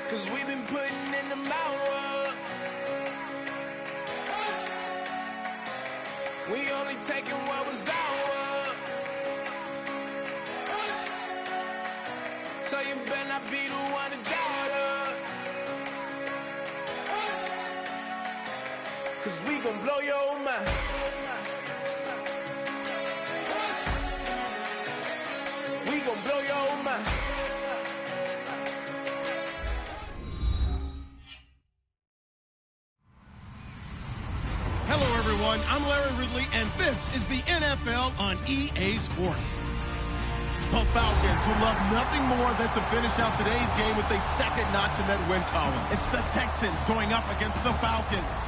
'cause we've been putting in the hours. We only taking what was ours. So you better not be the one to doubt us, 'cause we gon' blow your mind. We gon' blow your mind. Hello, everyone. I'm Larry Ridley, and this is the NFL on EA Sports. The Falcons, who love nothing more than to finish out today's game with a second notch in that win column. It's the Texans going up against the Falcons.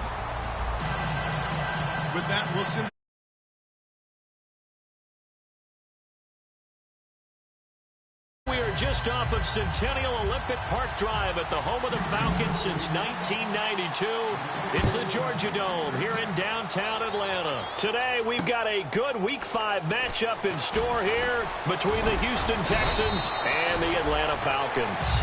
With that, we'll send... Just off of Centennial Olympic Park Drive at the home of the Falcons since 1992. It's the Georgia Dome here in downtown Atlanta. Today, we've got a good Week 5 matchup in store here between the Houston Texans and the Atlanta Falcons.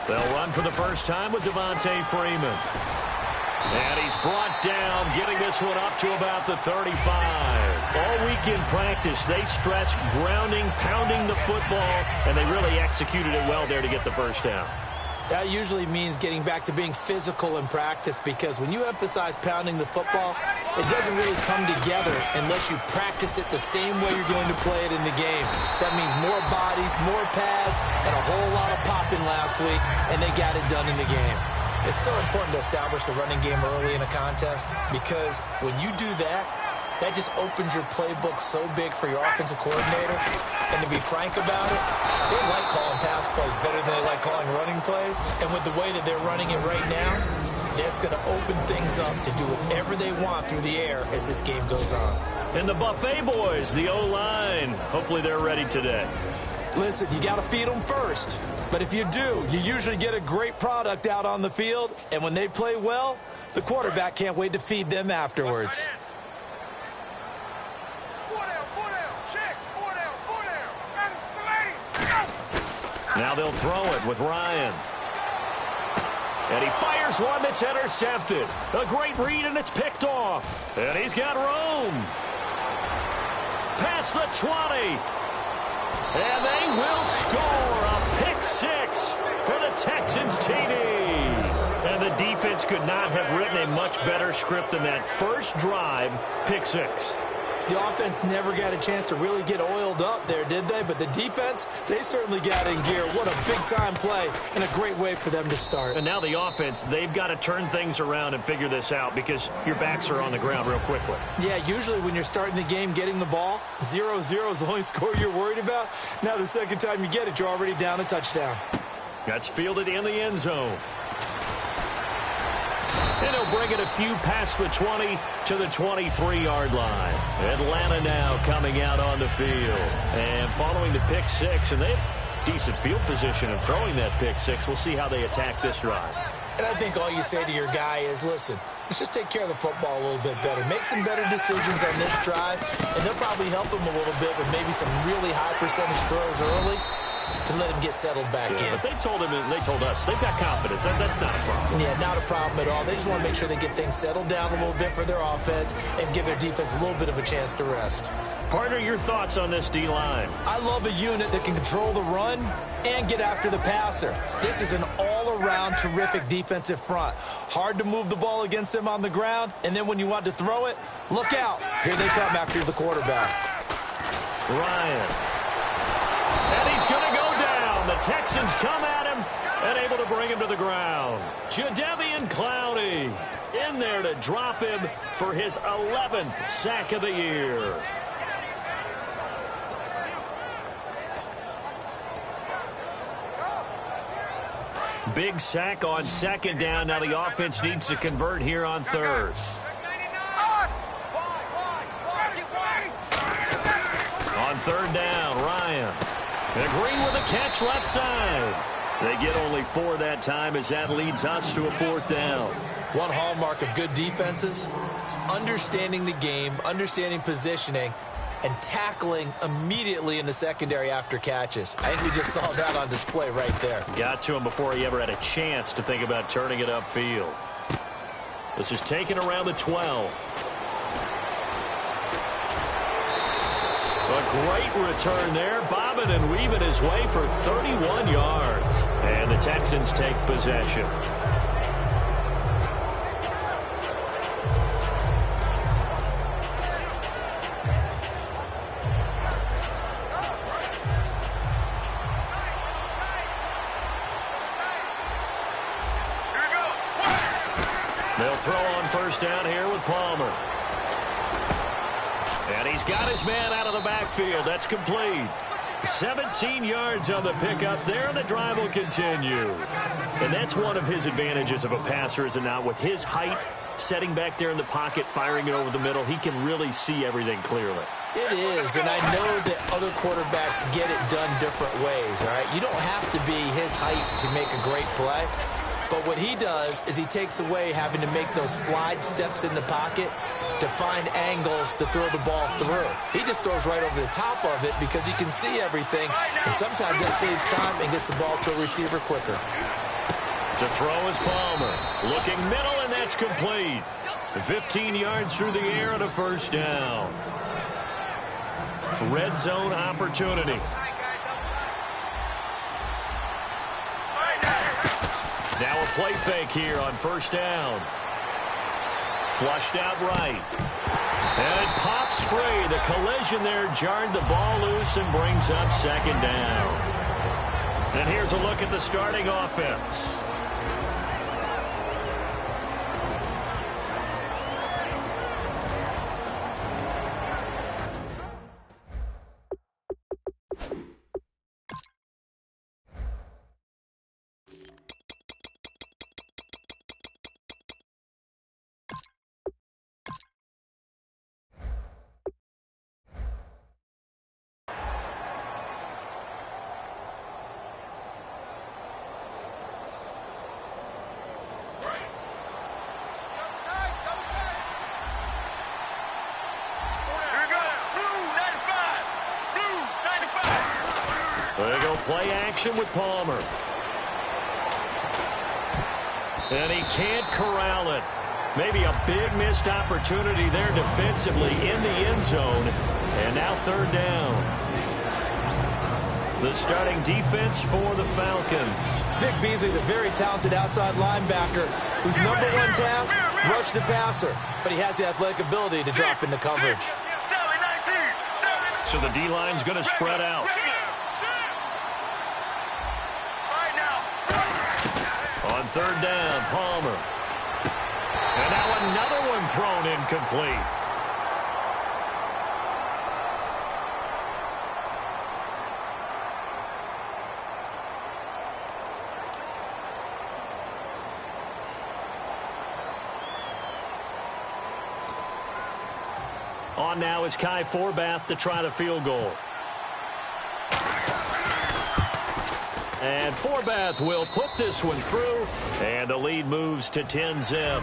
They'll run for the first time with Devontae Freeman. And he's brought down, getting this one up to about the 35. All week in practice, they stressed grounding, pounding the football, and they really executed it well there to get the first down. That usually means getting back to being physical in practice, because when you emphasize pounding the football, it doesn't really come together unless you practice it the same way you're going to play it in the game. That means more bodies, more pads, and a whole lot of popping last week, and they got it done in the game. It's so important to establish the running game early in a contest, because when you do that, that just opens your playbook so big for your offensive coordinator. And to be frank about it, they like calling pass plays better than they like calling running plays. And with the way that they're running it right now, that's going to open things up to do whatever they want through the air as this game goes on. And the Buffet boys, the O-line, hopefully they're ready today. Listen, you got to feed them first. But if you do, you usually get a great product out on the field. And when they play well, the quarterback can't wait to feed them afterwards. Now they'll throw it with Ryan. And he fires one that's intercepted. A great read, and it's picked off. And he's got room. Past the 20. And they will score a pick six for the Texans TD. And the defense could not have written a much better script than that first drive, pick six. The offense never got a chance to really get oiled up there, did they? But the defense, they certainly got in gear. What a big-time play and a great way for them to start. And now the offense, they've got to turn things around and figure this out, because your backs are on the ground real quickly. Yeah, usually when you're starting the game getting the ball, 0-0 is the only score you're worried about. Now the second time you get it, you're already down a touchdown. That's fielded in the end zone. And he'll bring it a few past the 20 to the 23-yard line. Atlanta now coming out on the field. And following the pick six, and they have decent field position of throwing that pick six. We'll see how they attack this drive. And I think all you say to your guy is, listen, let's just take care of the football a little bit better. Make some better decisions on this drive, and they'll probably help him a little bit with maybe some really high percentage throws early to let him get settled back in. But they told him, and they told us, they've got confidence. That's not a problem. Yeah, not a problem at all. They just want to make sure they get things settled down a little bit for their offense and give their defense a little bit of a chance to rest. Partner, your thoughts on this D-line? I love a unit that can control the run and get after the passer. This is an all-around terrific defensive front. Hard to move the ball against them on the ground, and then when you want to throw it, look out. Here they come after the quarterback. Ryan. And he's going to go down. The Texans come at him and able to bring him to the ground. Jadeveon Clowney in there to drop him for his 11th sack of the year. Big sack on second down. Now the offense needs to convert here on third. On third down, Ryan. And Green with a catch left side. They get only 4 that time as that leads us to a 4th down. One hallmark of good defenses is understanding the game, understanding positioning, and tackling immediately in the secondary after catches. I think we just saw that on display right there. Got to him before he ever had a chance to think about turning it upfield. This is taken around the 12. A great return there, bobbing and weaving his way for 31 yards. And the Texans take possession. They'll throw on first down here with Palmer. And he's got his man out of the backfield. That's complete. 17 yards on the pickup there, and the drive will continue. And that's one of his advantages of a passer, is it not? With his height, setting back there in the pocket, firing it over the middle, he can really see everything clearly. It is, and I know that other quarterbacks get it done different ways, all right? You don't have to be his height to make a great play. But what he does is he takes away having to make those slide steps in the pocket to find angles to throw the ball through. He just throws right over the top of it because he can see everything, and sometimes that saves time and gets the ball to a receiver quicker. To throw is Palmer. Looking middle, and that's complete. 15 yards through the air and a first down. Red zone opportunity. Now a play fake here on first down. Flushed out right. And it pops free. The collision there jarred the ball loose and brings up second down. And here's a look at the starting offense. They go play action with Palmer. And he can't corral it. Maybe a big missed opportunity there defensively in the end zone. And now third down. The starting defense for the Falcons. Vic Beasley's a very talented outside linebacker whose number one task, rush the passer. But he has the athletic ability to drop into coverage. So the D-line's going to spread out. On third down, Palmer. And now another one thrown incomplete. On now is Kai Forbath to try the field goal. And Forbath will put this one through, and the lead moves to 10-zip.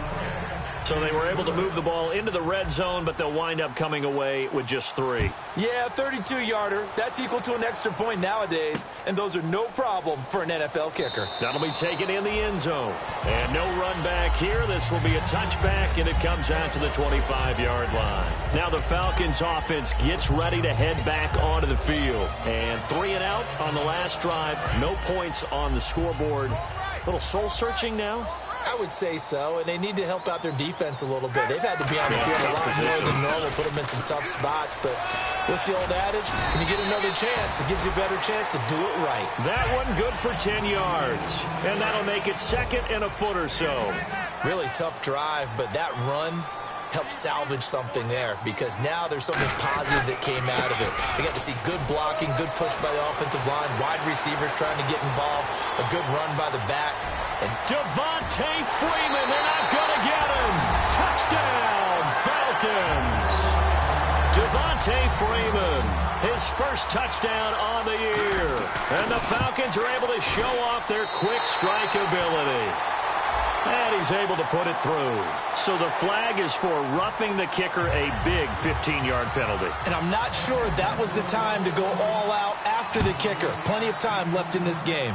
So they were able to move the ball into the red zone, but they'll wind up coming away with just 3. Yeah, 32-yarder. That's equal to an extra point nowadays, and those are no problem for an NFL kicker. That'll be taken in the end zone. And no run back here. This will be a touchback, and it comes out to the 25-yard line. Now the Falcons offense gets ready to head back onto the field. And 3 and out on the last drive. No points on the scoreboard. A little soul-searching now. I would say so, and they need to help out their defense a little bit. They've had to be on the field a lot more than normal, put them in some tough spots. But what's the old adage? When you get another chance, it gives you a better chance to do it right. That one good for 10 yards, and that'll make it second and a foot or so. Really tough drive, but that run helped salvage something there because now there's something positive that came out of it. They got to see good blocking, good push by the offensive line, wide receivers trying to get involved, a good run by the back. And Devontae Freeman, they're not going to get him. Touchdown, Falcons. Devontae Freeman, his first touchdown on the year. And the Falcons are able to show off their quick strike ability. And he's able to put it through. So the flag is for roughing the kicker, a big 15-yard penalty. And I'm not sure that was the time to go all out after the kicker. Plenty of time left in this game.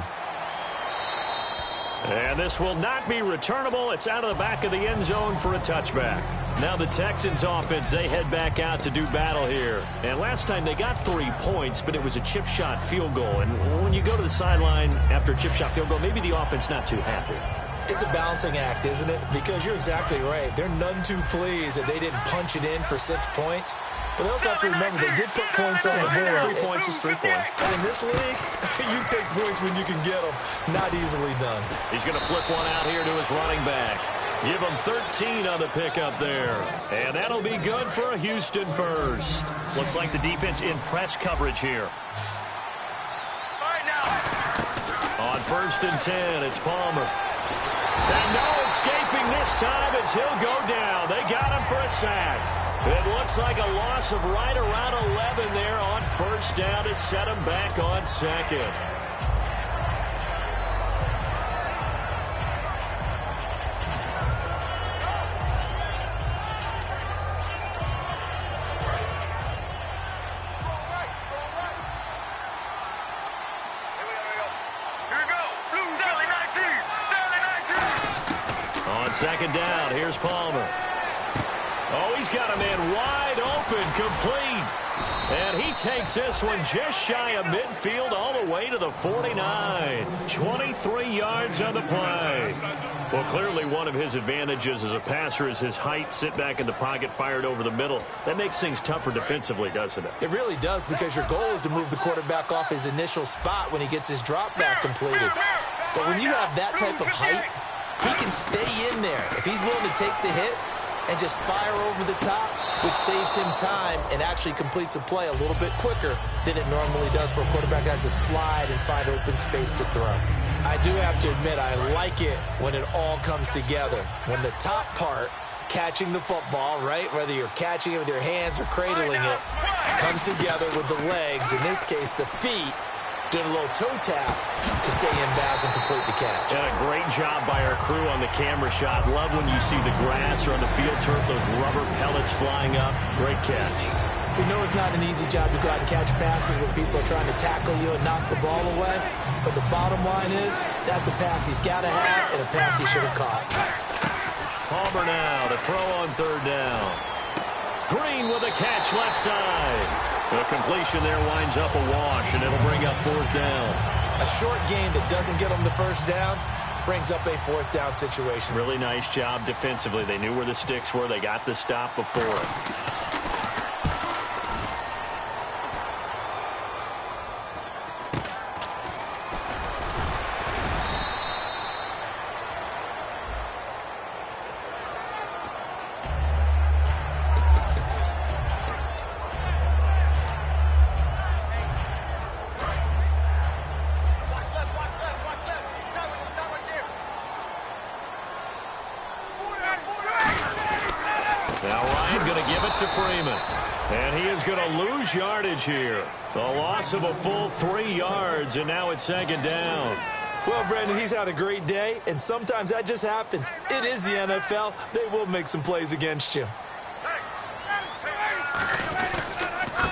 And this will not be returnable. It's out of the back of the end zone for a touchback. Now the Texans offense, they head back out to do battle here. And last time they got 3 points, but it was a chip shot field goal. And when you go to the sideline after a chip shot field goal, maybe the offense not too happy. It's a balancing act, isn't it? Because you're exactly right. They're none too pleased that they didn't punch it in for 6 points. But they also have to remember they did put points on the board. 3 points is 3 points. And in this league, you take points when you can get them. Not easily done. He's going to flip one out here to his running back. Give him 13 on the pickup there. And that'll be good for a Houston first. Looks like the defense in press coverage here. On 1st and 10, it's Palmer. And no escaping this time as he'll go down. They got him for a sack. It looks like a loss of right around 11 there on 1st down to set him back on 2nd. On 2nd down, here's Palmer. Oh, he's got a man wide open, complete. And he takes this one just shy of midfield all the way to the 49. 23 yards on the play. Well, clearly one of his advantages as a passer is his height. Sit back in the pocket, fired over the middle. That makes things tougher defensively, doesn't it? It really does, because your goal is to move the quarterback off his initial spot when he gets his drop back completed. But when you have that type of height, he can stay in there. If he's willing to take the hits and just fire over the top, which saves him time and actually completes a play a little bit quicker than it normally does for a quarterback that has to slide and find open space to throw. I do have to admit, I like it when it all comes together. When the top part, catching the football, right, whether you're catching it with your hands or cradling it, comes together with the legs, in this case the feet, doing a little toe tap to stay in bounds and complete the catch. And a great job by our crew on the camera shot. Love when you see the grass or on the field turf, those rubber pellets flying up. Great catch. We know it's not an easy job to go out and catch passes when people are trying to tackle you and knock the ball away. But the bottom line is, that's a pass he's got to have and a pass he should have caught. Palmer now to throw on 3rd down. Green with a catch left side. The completion there winds up a wash, and it'll bring up 4th down. A short gain that doesn't get them the 1st down brings up a 4th down situation. Really nice job defensively. They knew where the sticks were. They got the stop before it. And he is going to lose yardage here. The loss of a full 3 yards, and now it's 2nd down. Well, Brandon, he's had a great day, and sometimes that just happens. It is the NFL. They will make some plays against you.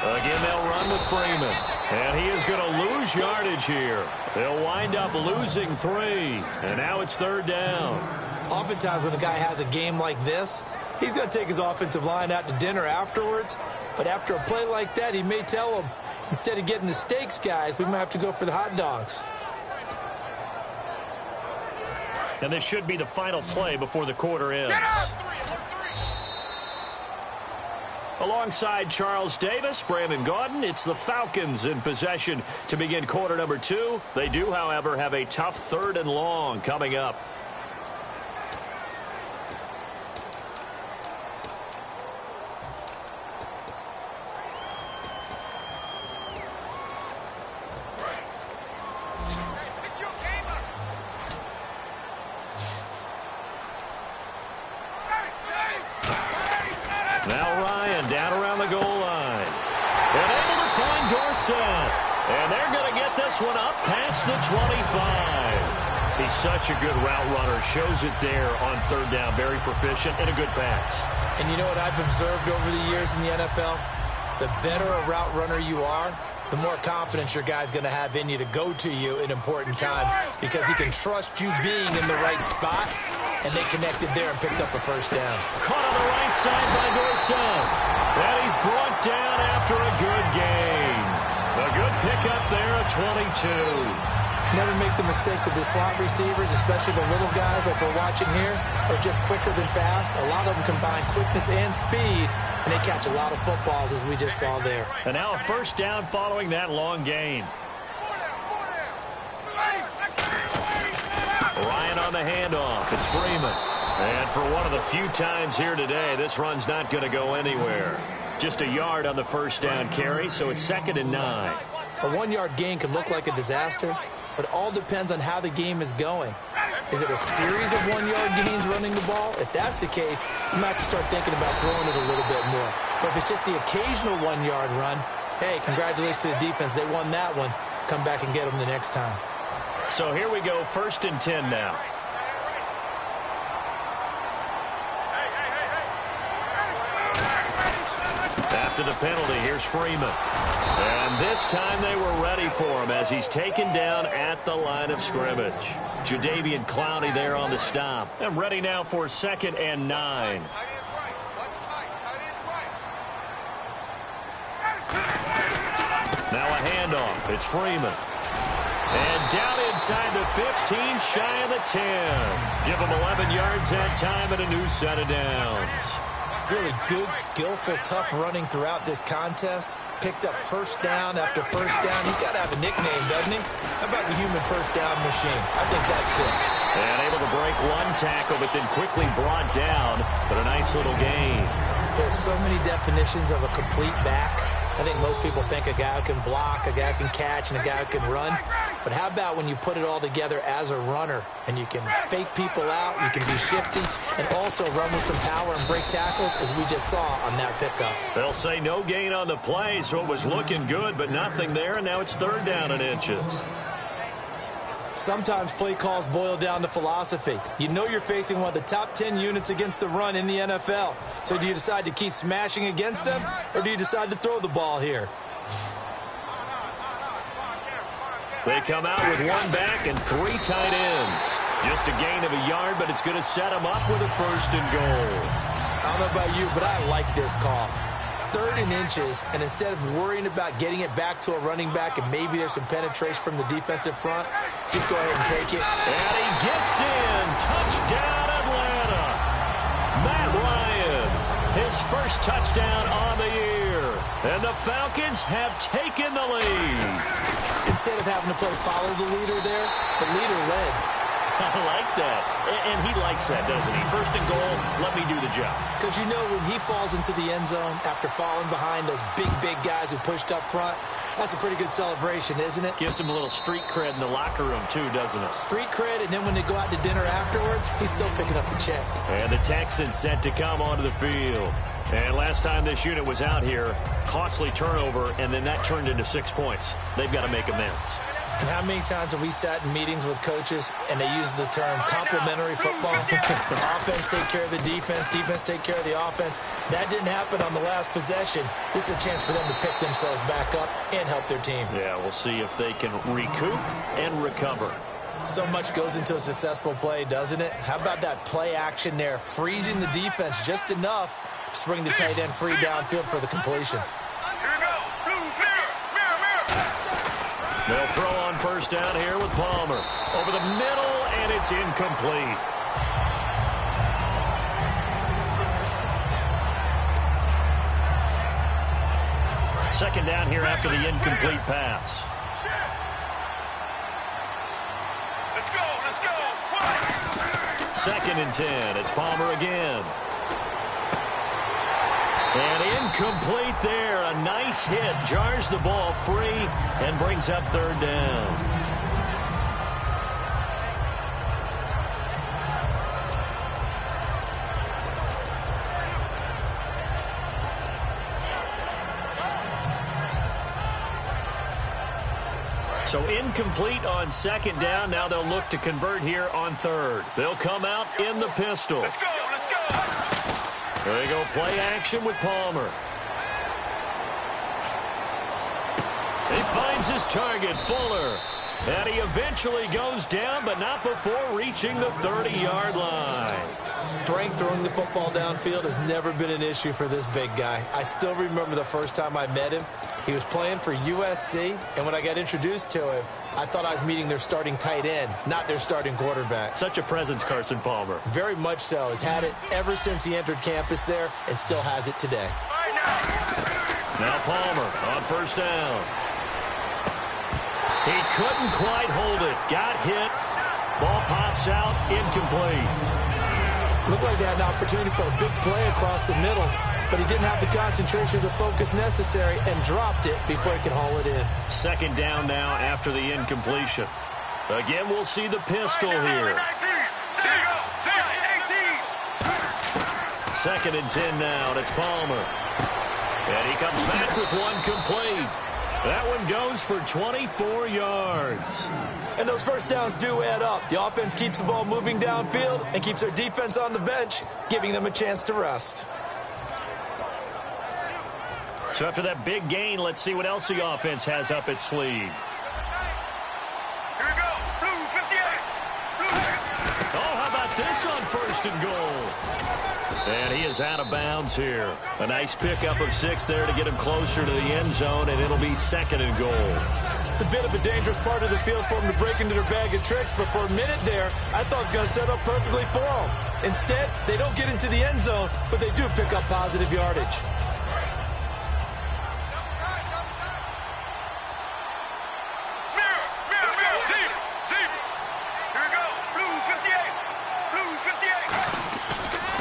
Again, they'll run with Freeman. And he is going to lose yardage here. They'll wind up losing 3. And now it's 3rd down. Oftentimes when a guy has a game like this, he's going to take his offensive line out to dinner afterwards. But after a play like that, he may tell them, instead of getting the steaks, guys, we might have to go for the hot dogs. And this should be the final play before the quarter ends. Alongside Charles Davis, Brandon Gaudin, it's the Falcons in possession to begin quarter number 2. They do, however, have a tough 3rd and long coming up. set. And they're going to get this one up past the 25. He's such a good route runner. Shows it there on third down. Very proficient and a good pass. And you know what I've observed over the years in the NFL? The better a route runner you are, the more confidence your guy's going to have in you to go to you in important times because he can trust you being in the right spot, and they connected there and picked up a first down. Caught on the right side by Dorsett. And he's brought down after a good gain. A good pickup there at 22. Never make the mistake that the slot receivers, especially the little guys like we're watching here, are just quicker than fast. A lot of them combine quickness and speed, and they catch a lot of footballs, as we just saw there. And now a first down following that long gain. Ryan on the handoff. It's Freeman. And for one of the few times here today, this run's not going to go anywhere. Just a yard on the first down carry, so it's 2nd and 9. A 1-yard gain could look like a disaster, but it all depends on how the game is going. Is it a series of 1-yard gains running the ball? If that's the case, you might have to start thinking about throwing it a little bit more. But if it's just the occasional 1-yard run, hey, congratulations to the defense. They won that one. Come back and get them the next time. So here we go, 1st and 10 now. After the penalty, here's Freeman. And this time they were ready for him as he's taken down at the line of scrimmage. Jadeveon Clowney there on the stop. And ready now for 2nd and 9. Now a handoff. It's Freeman. And down inside the 15, shy of the 10. Give him 11 yards that time and a new set of downs. Really good, skillful, tough running throughout this contest. Picked up first down after first down. He's got to have a nickname, doesn't he? How about the human first down machine? I think that fits. And able to break one tackle, but then quickly brought down. But a nice little gain. There's so many definitions of a complete back. I think most people think a guy who can block, a guy who can catch, and a guy who can run. But how about when you put it all together as a runner and you can fake people out, you can be shifty, and also run with some power and break tackles, as we just saw on that pickup. They'll say no gain on the play, so it was looking good, but nothing there, and now it's 3rd down and inches. Sometimes play calls boil down to philosophy. You know you're facing one of the top 10 units against the run in the NFL. So do you decide to keep smashing against them, or do you decide to throw the ball here? They come out with one back and 3 tight ends. Just a gain of a yard, but it's going to set them up with a 1st and goal. I don't know about you, but I like this call. 3rd and inches, and instead of worrying about getting it back to a running back and maybe there's some penetration from the defensive front, just go ahead and take it. And he gets in. Touchdown, Atlanta. Matt Ryan, his first touchdown on the year. And the Falcons have taken the lead. Instead of having to play follow the leader there, the leader led. I like that. And he likes that, doesn't he? 1st and goal, let me do the job. Because you know when he falls into the end zone after falling behind those big guys who pushed up front, that's a pretty good celebration, isn't it? Gives him a little street cred in the locker room, too, doesn't it? Street cred, and then when they go out to dinner afterwards, he's still picking up the check. And the Texans set to come onto the field. And last time this unit was out here, costly turnover, and then that turned into 6 points. They've got to make amends. And how many times have we sat in meetings with coaches and they use the term complementary football? Offense take care of the defense, defense take care of the offense. That didn't happen on the last possession. This is a chance for them to pick themselves back up and help their team. Yeah, we'll see if they can recoup and recover. So much goes into a successful play, doesn't it? How about that play action there, freezing the defense just enough to bring the tight end free downfield for the completion. They'll throw on first down here with Palmer. Over the middle, and it's incomplete. Second down here after the incomplete pass. Let's go. 2nd and 10. It's Palmer again. And incomplete there. A nice hit. Jars the ball free and brings up 3rd down. So incomplete on second down. Now they'll look to convert here on third. They'll come out in the pistol. Let's go, let's go. There they go, play action with Palmer. He finds his target, Fuller. And he eventually goes down, but not before reaching the 30-yard line. Strength throwing the football downfield has never been an issue for this big guy. I still remember the first time I met him. He was playing for USC, and when I got introduced to him, I thought I was meeting their starting tight end, not their starting quarterback. Such a presence, Carson Palmer. Very much so. Has had it ever since he entered campus there and still has it today. Now Palmer on first down. He couldn't quite hold it. Got hit. Ball pops out. Incomplete. Looked like they had an opportunity for a big play across the middle, but he didn't have the concentration or the focus necessary and dropped it before he could haul it in. Second down now after the incompletion. Again, we'll see the pistol here. Second and 10 now, and it's Palmer. And he comes back with one complete. That one goes for 24 yards. And those first downs do add up. The offense keeps the ball moving downfield and keeps their defense on the bench, giving them a chance to rest. So after that big gain, let's see what else the offense has up its sleeve. Here we go. Blue 58. Oh, how about this on first and goal? And he is out of bounds here. A nice pickup of 6 there to get him closer to the end zone, and it'll be second and goal. It's a bit of a dangerous part of the field for him to break into their bag of tricks, but for a minute there, I thought it was going to set up perfectly for him. Instead, they don't get into the end zone, but they do pick up positive yardage.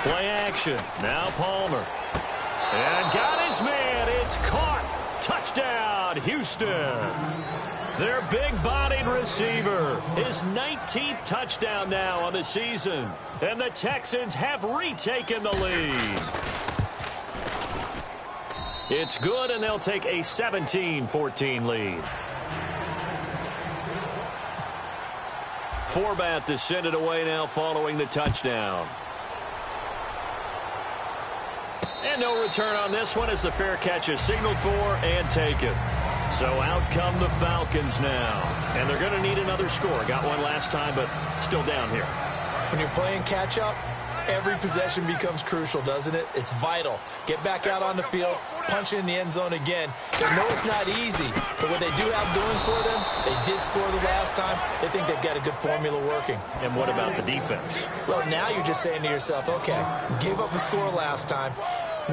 Play action. Now Palmer. And got his man. It's caught. Touchdown, Houston. Their big-bodied receiver. His 19th touchdown now on the season. And the Texans have retaken the lead. It's good, and they'll take a 17-14 lead. Forbath to send it away now following the touchdown. And no return on this one as the fair catch is signaled for and taken. So out come the Falcons now. And they're going to need another score. Got one last time, but still down here. When you're playing catch-up, every possession becomes crucial, doesn't it? It's vital. Get back out on the field, punch in the end zone again. They know it's not easy, but what they do have going for them, they did score the last time. They think they've got a good formula working. And what about the defense? Well, now you're just saying to yourself, okay, we gave up a score last time.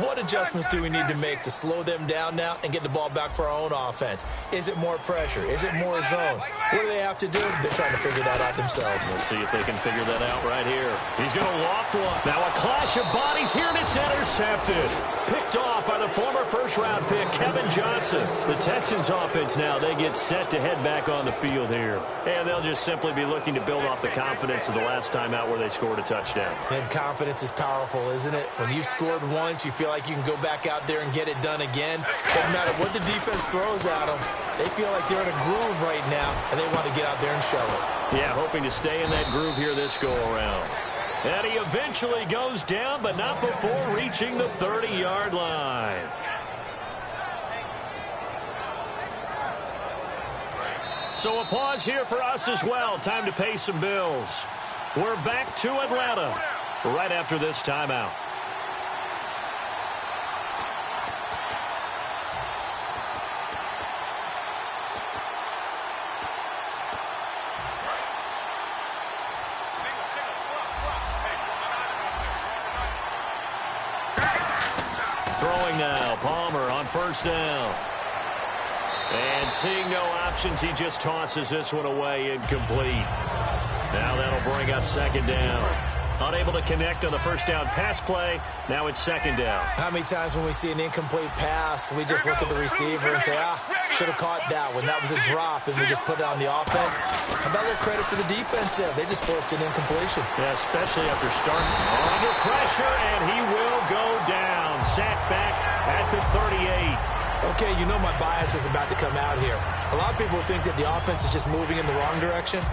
What adjustments do we need to make to slow them down now and get the ball back for our own offense? Is it more pressure? Is it more zone? What do they have to do? They're trying to figure that out themselves. We'll see if they can figure that out right here. He's going to loft one. Now a clash of bodies here, and it's intercepted. Picked off by the former first-round pick, Kevin Johnson. The Texans offense now, they get set to head back on the field here. And they'll just simply be looking to build off the confidence of the last time out where they scored a touchdown. And confidence is powerful, isn't it? When you've scored once, you feel like you can go back out there and get it done again. Doesn't matter what the defense throws at them. They feel like they're in a groove right now, and they want to get out there and show it. Yeah, hoping to stay in that groove here this go-around. And he eventually goes down, but not before reaching the 30-yard line. So a pause here for us as well. Time to pay some bills. We're back to Atlanta right after this timeout. Throwing now, Palmer on first down. And seeing no options, he just tosses this one away, incomplete. Now that'll bring up second down. Unable to connect on the first down pass play. Now it's second down. How many times when we see an incomplete pass, we just look at the receiver and say, should have caught that one. That was a drop, and we just put it on the offense. How about a little credit for the defense there? They just forced an incompletion. Yeah, especially after starting under pressure, and he will go down. Sacked back at the 38. Okay, you know my bias is about to come out here. A lot of people think that the offense is just moving in the wrong direction.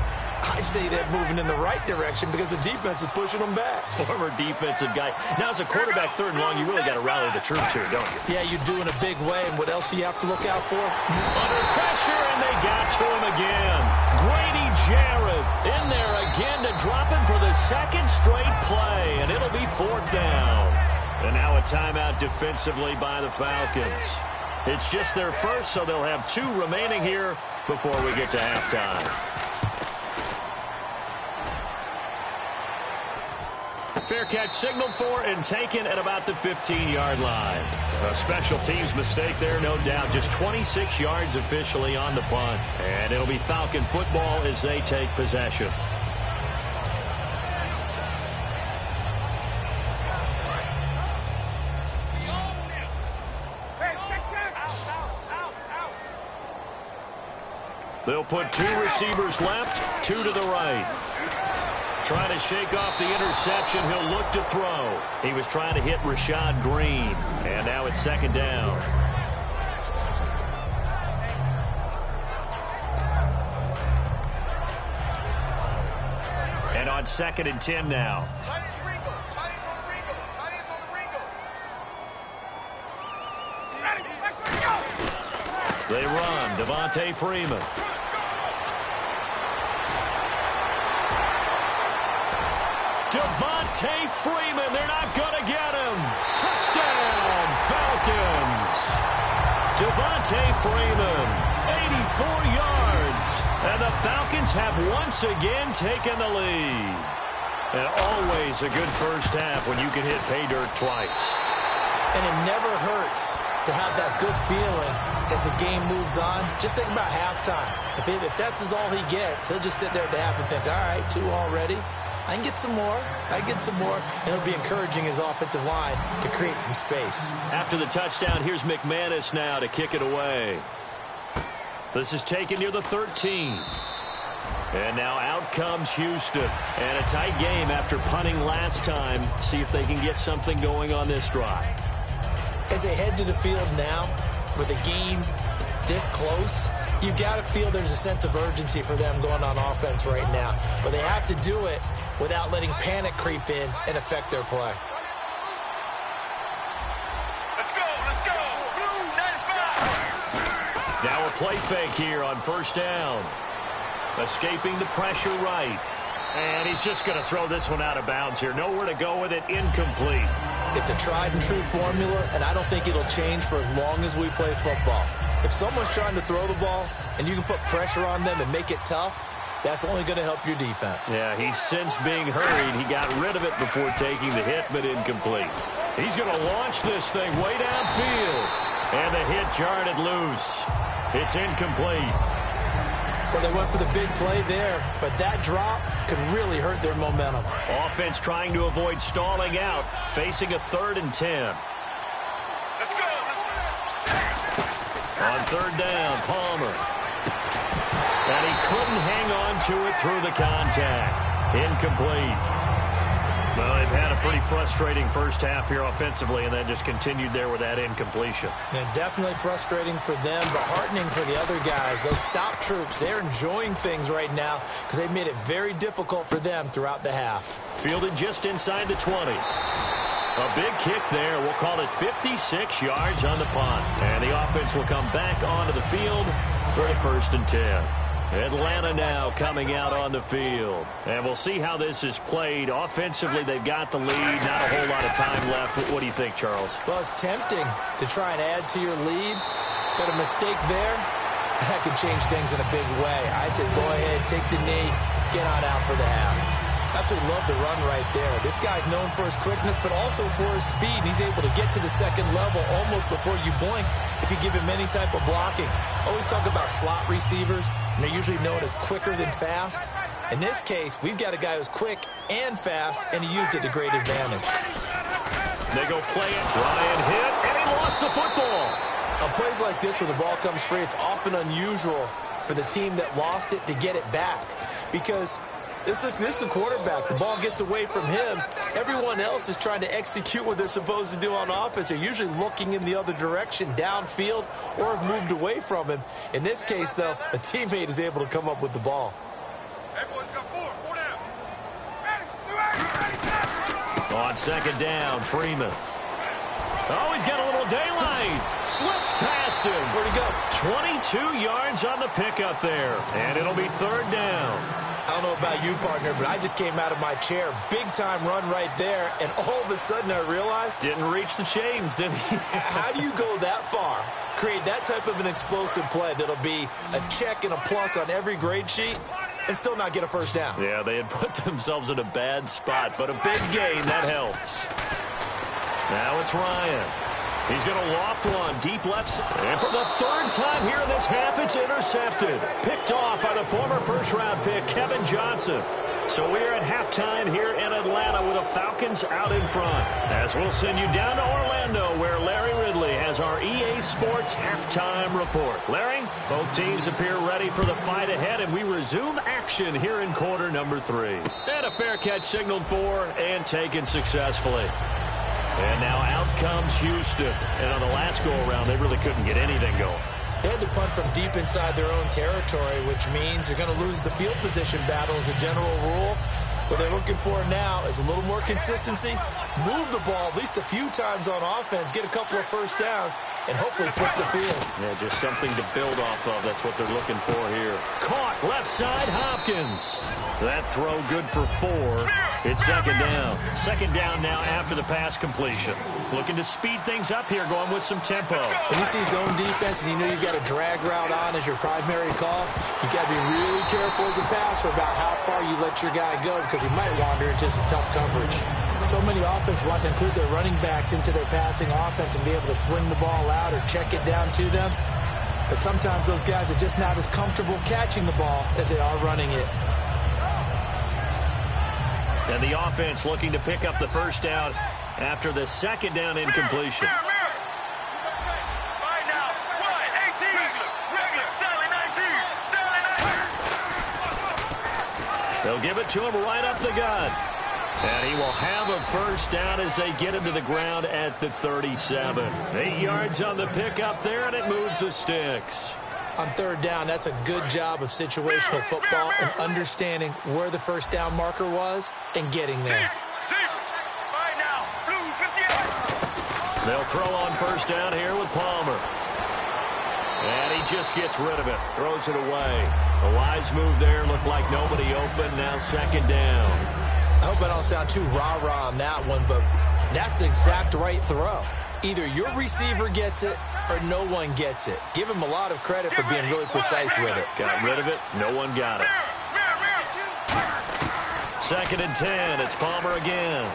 I'd say they're moving in the right direction because the defense is pushing them back. Former defensive guy. Now, as a quarterback, 3rd and long, you really got to rally the troops here, don't you? Yeah, you do in a big way. And what else do you have to look out for? Under pressure, and they got to him again. Grady Jarrett in there again to drop him for the 2nd straight play, and it'll be 4th down. And now a timeout defensively by the Falcons. It's just their first, so they'll have 2 remaining here before we get to halftime. Fair catch signaled for and taken at about the 15-yard line. A special teams mistake there, no doubt. Just 26 yards officially on the punt. And it'll be Falcon football as they take possession. They'll put 2 receivers left, 2 to the right. Trying to shake off the interception. He'll look to throw. He was trying to hit Rashad Green. And now it's 2nd down. And on 2nd and 10 now. They run. Devontae Freeman. Devontae Freeman, they're not going to get him. Touchdown, Falcons. Devontae Freeman, 84 yards. And the Falcons have once again taken the lead. And always a good first half when you can hit pay dirt twice. And it never hurts to have that good feeling as the game moves on. Just think about halftime. If that's all he gets, he'll just sit there at the half and think, all right, 2 already. I can get some more. And it'll be encouraging his offensive line to create some space. After the touchdown, here's McManus now to kick it away. This is taken near the 13. And now out comes Houston. And a tight game after punting last time. See if they can get something going on this drive. As they head to the field now, with the game this close, you've got to feel there's a sense of urgency for them going on offense right now. But they have to do it without letting panic creep in and affect their play. Let's go. Blue 95. Now a play fake here on 1st down. Escaping the pressure right. And he's just going to throw this one out of bounds here. Nowhere to go with it. Incomplete. It's a tried and true formula, and I don't think it'll change for as long as we play football. If someone's trying to throw the ball and you can put pressure on them and make it tough, that's only going to help your defense. Yeah, he's since being hurried. He got rid of it before taking the hit, but incomplete. He's going to launch this thing way downfield. And the hit jarred it loose. It's incomplete. Well, they went for the big play there, but that drop could really hurt their momentum. Offense trying to avoid stalling out, facing a 3rd and 10. Let's go. On 3rd down, Palmer. And he couldn't hang on to it through the contact. Incomplete. Well, they've had a pretty frustrating first half here offensively, and then just continued there with that incompletion. And definitely frustrating for them, but heartening for the other guys. Those stop troops, they're enjoying things right now because they've made it very difficult for them throughout the half. Fielded just inside the 20. A big kick there. We'll call it 56 yards on the punt. And the offense will come back onto the field for the 1st and 10. Atlanta now coming out on the field. And we'll see how this is played. Offensively, they've got the lead. Not a whole lot of time left. What do you think, Charles? Well, it's tempting to try and add to your lead, but a mistake there, that could change things in a big way. I said go ahead, take the knee, get on out for the half. Absolutely love the run right there. This guy's known for his quickness, but also for his speed. And he's able to get to the 2nd level almost before you blink if you give him any type of blocking. Always talk about slot receivers, and they're usually known as quicker than fast. In this case, we've got a guy who's quick and fast, and he used it to great advantage. They go play it. Ryan hit, and he lost the football. On plays like this where the ball comes free, it's often unusual for the team that lost it to get it back because This is the quarterback. The ball gets away from him. Everyone else is trying to execute what they're supposed to do on offense. They're usually looking in the other direction, downfield, or have moved away from him. In this case, though, a teammate is able to come up with the ball. On second down, Freeman. Oh, he's got a little daylight. Slips past him. Where'd he go? 22 yards on the pickup there. And it'll be third down. I don't know about you, partner, but I just came out of my chair. Big-time run right there, and all of a sudden I realized... Didn't reach the chains, did he? How do you go that far? Create that type of an explosive play that'll be a check and a plus on every grade sheet and still not get a first down. Yeah, they had put themselves in a bad spot, but a big gain, that helps. Now it's Ryan. He's going to loft one deep left. And for the third time here in this half, it's intercepted. Picked off by the former first-round pick, Kevin Johnson. So we're at halftime here in Atlanta with the Falcons out in front. As we'll send you down to Orlando, where Larry Ridley has our EA Sports halftime report. Larry, both teams appear ready for the fight ahead, and we resume action here in quarter number 3. And a fair catch signaled for and taken successfully. And now out comes Houston. And on the last go-around, they really couldn't get anything going. They had to punt from deep inside their own territory, which means they're going to lose the field position battle as a general rule. What they're looking for now is a little more consistency, move the ball at least a few times on offense, get a couple of first downs, and hopefully flip the field. Yeah, just something to build off of. That's what they're looking for here. Caught left side, Hopkins. That throw good for 4. It's second down. Second down now after the pass completion. Looking to speed things up here, going with some tempo. When you see zone defense and you know you've got a drag route on as your primary call, you got to be really careful as a passer about how far you let your guy go because he might wander into some tough coverage. So many offenses want to include their running backs into their passing offense and be able to swing the ball out or check it down to them. But sometimes those guys are just not as comfortable catching the ball as they are running it. And the offense looking to pick up the first down after the second down incompletion. They'll give it to him right up the gut. And he will have a first down as they get him to the ground at the 37. 8 yards on the pickup there, and it moves the sticks. On third down, that's a good job of situational football and understanding where the first down marker was and getting there. They'll throw on first down here with Palmer. And he just gets rid of it, throws it away. A wise move there, looked like nobody open, now second down. I hope I don't sound too rah-rah on that one, but that's the exact right throw. Either your receiver gets it or no one gets it. Give him a lot of credit for being really precise with it. Got rid of it. No one got it. Second and 10. It's Palmer again.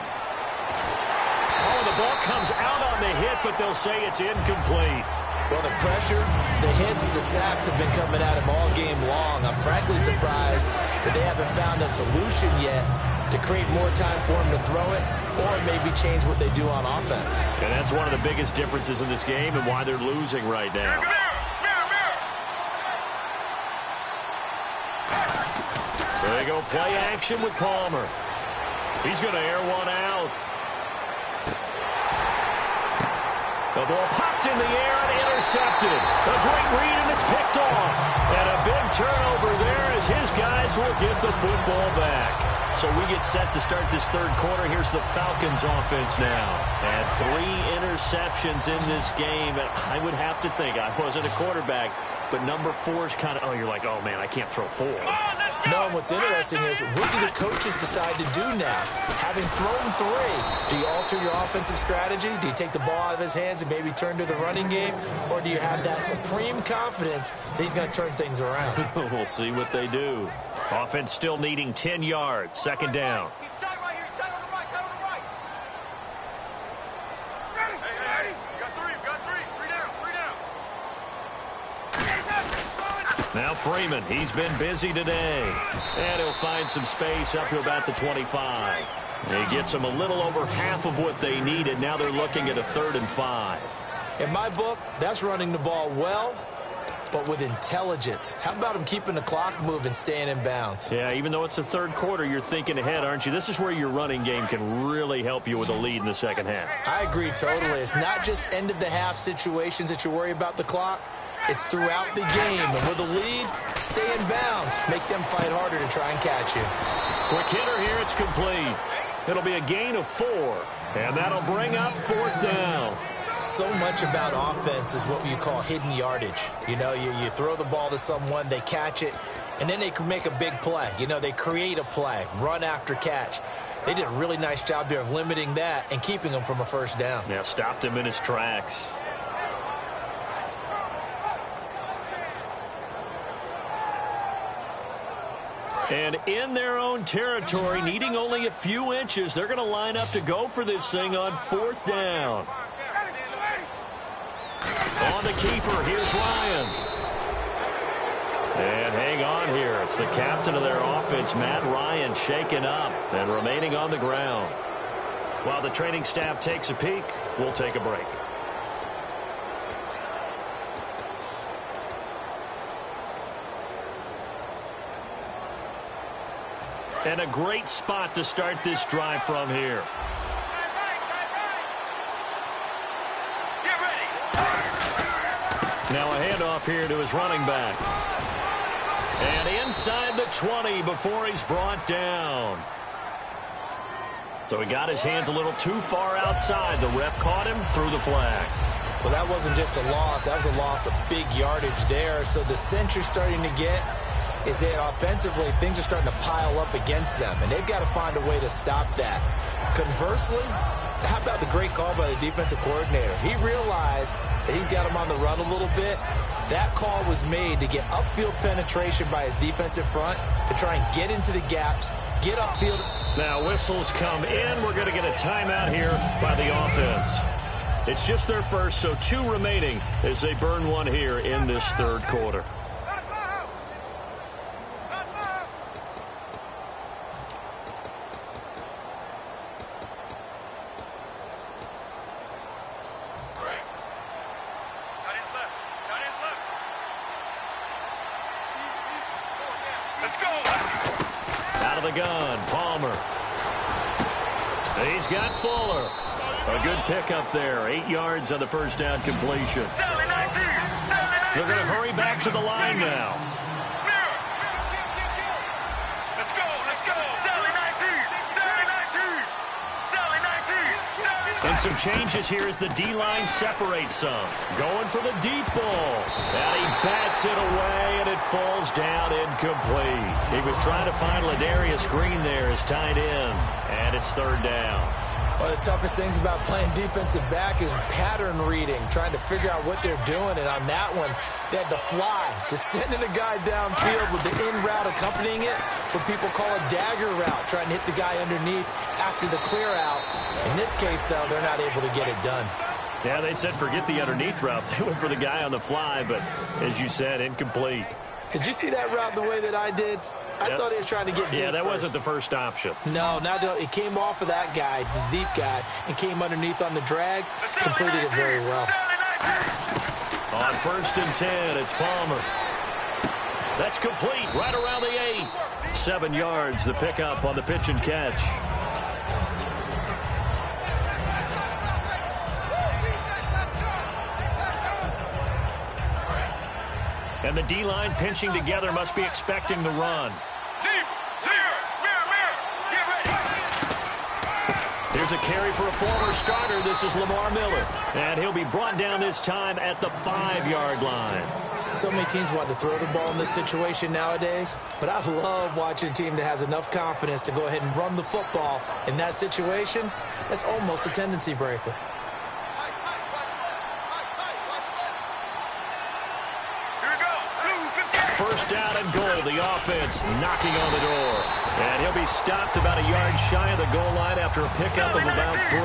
Oh, the ball comes out on the hit, but they'll say it's incomplete. Well, the pressure, the hits, the sacks have been coming at him all game long. I'm frankly surprised that they haven't found a solution yet to create more time for him to throw it or maybe change what they do on offense. And that's one of the biggest differences in this game and why they're losing right now. There they go, play action with Palmer. He's going to air one out. The ball popped in the air and intercepted. A great read, and it's picked off. And a big turnover there as his guys will get the football back. So we get set to start this third quarter. Here's the Falcons offense now. And 3 interceptions in this game. And I would have to think, I wasn't a quarterback, but number 4 is kind of, oh, you're like, oh, man, I can't throw 4. No, and what's interesting is, what do the coaches decide to do now? Having thrown 3, do you alter your offensive strategy? Do you take the ball out of his hands and maybe turn to the running game? Or do you have that supreme confidence that he's going to turn things around? We'll see what they do. Offense still needing 10 yards. Second down. Now Freeman, he's been busy today. And he'll find some space up to about the 25. He gets them a little over half of what they needed. Now they're looking at a 3rd and 5. In my book, that's running the ball well but with intelligence. How about him keeping the clock moving, staying in bounds? Yeah, even though it's the third quarter, you're thinking ahead, aren't you? This is where your running game can really help you with a lead in the second half. I agree totally. It's not just end-of-the-half situations that you worry about the clock. It's throughout the game. And with a lead, stay in bounds. Make them fight harder to try and catch you. Quick hitter here. It's complete. It'll be a gain of 4. And that'll bring up 4th down. So much about offense is what you call hidden yardage. You know, you throw the ball to someone, they catch it, and then they can make a big play. You know, they create a play, run after catch. They did a really nice job there of limiting that and keeping him from a first down. Yeah, stopped him in his tracks. And in their own territory, needing only a few inches, they're going to line up to go for this thing on 4th down. On the keeper, here's Ryan. And hang on here. It's the captain of their offense, Matt Ryan, shaken up and remaining on the ground. While the training staff takes a peek, we'll take a break. And a great spot to start this drive from here. Get ready. Now a handoff here to his running back. And inside the 20 before he's brought down. So he got his hands a little too far outside. The ref caught him, threw the flag. Well, that wasn't just a loss. That was a loss of big yardage there. So the sense you're starting to get is that offensively, things are starting to pile up against them, and they've got to find a way to stop that. Conversely, how about the great call by the defensive coordinator? He realized that he's got him on the run a little bit. That call was made to get upfield penetration by his defensive front to try and get into the gaps, get upfield. Now whistles come in. We're going to get a timeout here by the offense. It's just their first, so 2 remaining as they burn one here in this third quarter. Out of the gun, Palmer. He's got Fuller. A good pickup there. 8 yards on the first down completion. They're going to hurry back to the line now. Let's go. Sally 19. And some changes here as the D-line separates some. Going for the deep ball. And he bats it away, and it falls down incomplete. He was trying to find Ladarius Green there as tight end, and it's 3rd down. One of the toughest things about playing defensive back is pattern reading, trying to figure out what they're doing. And on that one, they had the fly, just sending a guy downfield with the in route accompanying it, what people call a dagger route, trying to hit the guy underneath after the clear out. In this case, though, they're not able to get it done. Yeah, they said forget the underneath route. They went for the guy on the fly, but as you said, incomplete. Did you see that route the way that I did? I thought he was trying to get deep. Yeah, that first. wasn't the first option. No, it came off of that guy, the deep guy, and came underneath on the drag. Completed it very well. On 1st and 10, it's Palmer. That's complete, right around the 8. 7 yards, the pickup on the pitch and catch. And the D-line pinching together must be expecting the run. Here's a carry for a former starter. This is Lamar Miller. And he'll be brought down this time at the 5-yard line. So many teams want to throw the ball in this situation nowadays, but I love watching a team that has enough confidence to go ahead and run the football in that situation. That's almost a tendency breaker. First down and goal. The offense knocking on the door. And he'll be stopped about a yard shy of the goal line after a pickup of about 3.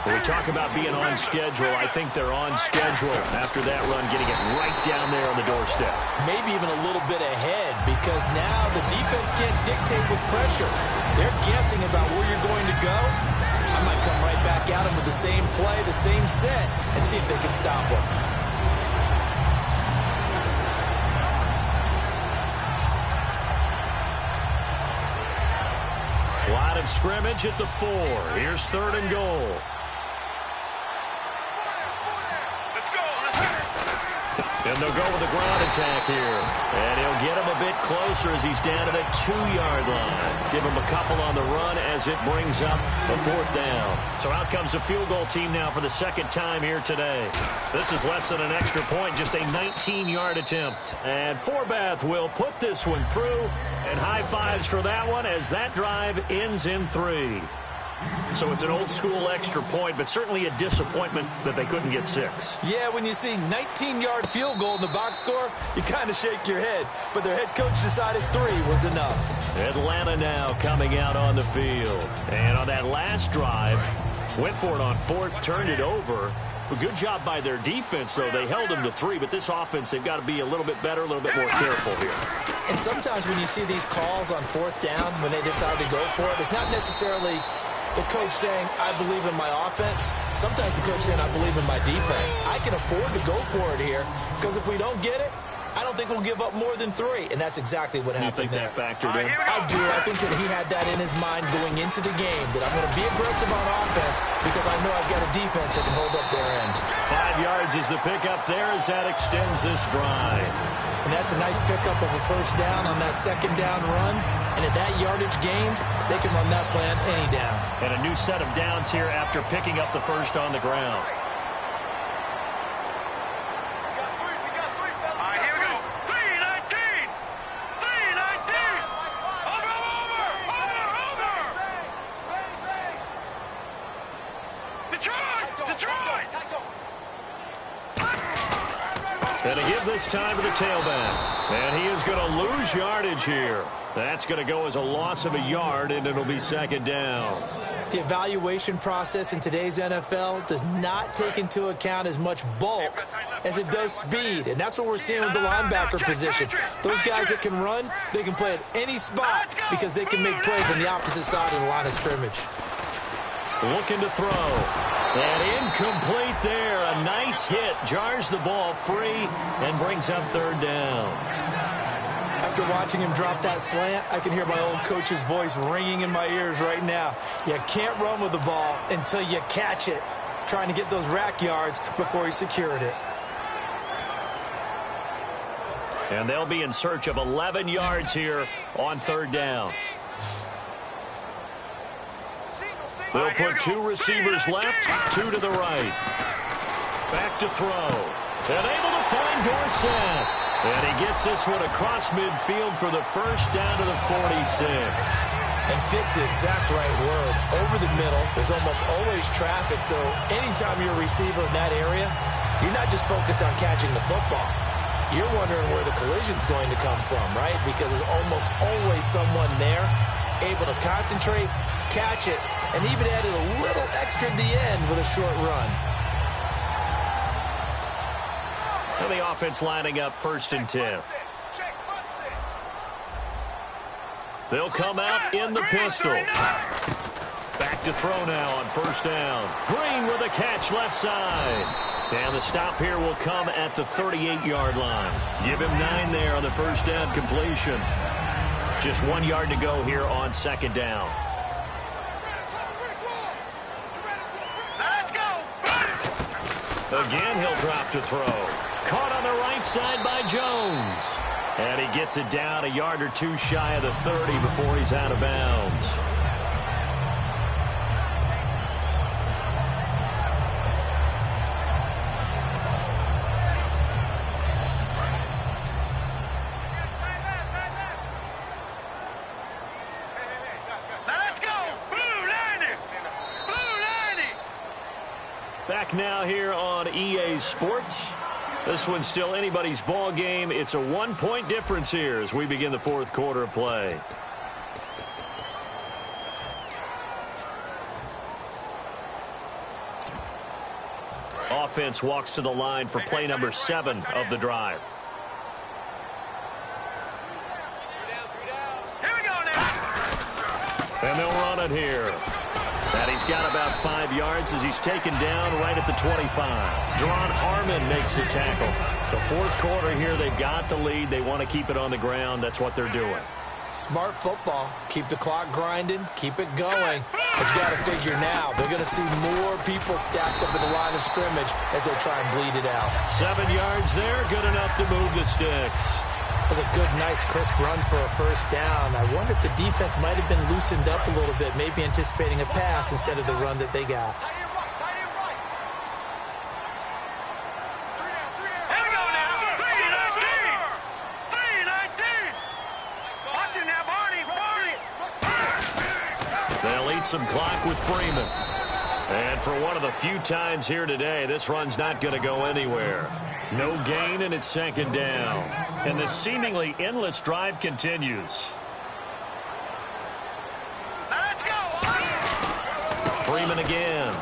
When we talk about being on schedule, I think they're on schedule after that run, getting it right down there on the doorstep. Maybe even a little bit ahead, because now the defense can't dictate with pressure. They're guessing about where you're going to go. I might come right back at them with the same play, the same set, and see if they can stop them. line of scrimmage at the 4. Here's 3rd and goal. Let's go. Let's go. And they'll go with a ground attack here. And he'll get him a bit closer as he's down to the 2-yard line. Give him a couple on the run as it brings up a 4th down. So out comes a field goal team now for the 2nd time here today. This is less than an extra point, just a 19-yard attempt. And Forbath will put this one through. And high fives for that one as that drive ends in 3. So it's an old-school extra point, but certainly a disappointment that they couldn't get 6. Yeah, when you see 19-yard field goal in the box score, you kind of shake your head. But their head coach decided 3 was enough. Atlanta now coming out on the field. And on that last drive, went for it on 4th, turned it over. A good job by their defense, though. They held them to 3, but this offense, they've got to be a little bit better, a little bit more careful here. And sometimes when you see these calls on 4th down, when they decide to go for it, it's not necessarily the coach saying, I believe in my offense. Sometimes the coach saying, I believe in my defense. I can afford to go for it here because if we don't get it, I don't think we'll give up more than 3. And that's exactly what happened there. You think that factored in? I do. I think that he had that in his mind going into the game, that I'm going to be aggressive on offense because I know I've got a defense that can hold up their end. 5 yards is the pickup there as that extends this drive. And that's a nice pickup of a 1st down on that 2nd down run. And at that yardage gained, they can run that plan any down. And a new set of downs here after picking up the 1st on the ground. And to give this time to the tailback. And he is going to lose yardage here. That's going to go as a loss of a yard, and it'll be 2nd down. The evaluation process in today's NFL does not take into account as much bulk as it does speed. And that's what we're seeing with the linebacker position. Those guys that can run, they can play at any spot because they can make plays on the opposite side of the line of scrimmage. Looking to throw. And incomplete there. A nice hit. Jars the ball free and brings up 3rd down. After watching him drop that slant, I can hear my old coach's voice ringing in my ears right now. You can't run with the ball until you catch it. Trying to get those rack yards before he secured it. And they'll be in search of 11 yards here on 3rd down. They'll put 2 receivers left, 2 to the right. Back to throw. And able to find Dorsett. And he gets this one across midfield for the 1st down to the 46. And fits the exact right word. Over the middle, there's almost always traffic, so anytime you're a receiver in that area, you're not just focused on catching the football. You're wondering where the collision's going to come from, right? Because there's almost always someone there able to concentrate, catch it, and even added a little extra at the end with a short run. And the offense lining up 1st and 10. They'll come out in the pistol. Back to throw now on 1st down. Green with a catch left side. And the stop here will come at the 38-yard line. Give him 9 there on the 1st down completion. Just 1 yard to go here on 2nd down. Again, he'll drop to throw. Caught on the right side by Jones. And he gets it down a yard or 2 shy of the 30 before he's out of bounds. Let's go! Blue 90! Blue 90! Back now here on EA Sports. This one's still anybody's ball game. It's a 1-point difference here as we begin the 4th quarter of play. Offense walks to the line for play number 7 of the drive. Here we go now! And they'll run it here. And he's got about 5 yards as he's taken down right at the 25. Deron Harmon makes the tackle. The 4th quarter here, they've got the lead. They want to keep it on the ground. That's what they're doing. Smart football. Keep the clock grinding. Keep it going. But you got to figure now, they're going to see more people stacked up at the line of scrimmage as they try and bleed it out. 7 yards there, good enough to move the sticks. That was a good, nice, crisp run for a first down. I wonder if the defense might have been loosened up a little bit, maybe anticipating a pass instead of the run that they got. Some clock with Freeman. And for one of the few times here today, this run's not going to go anywhere. No gain, and it's second down. And this seemingly endless drive continues. Let's go! Freeman again.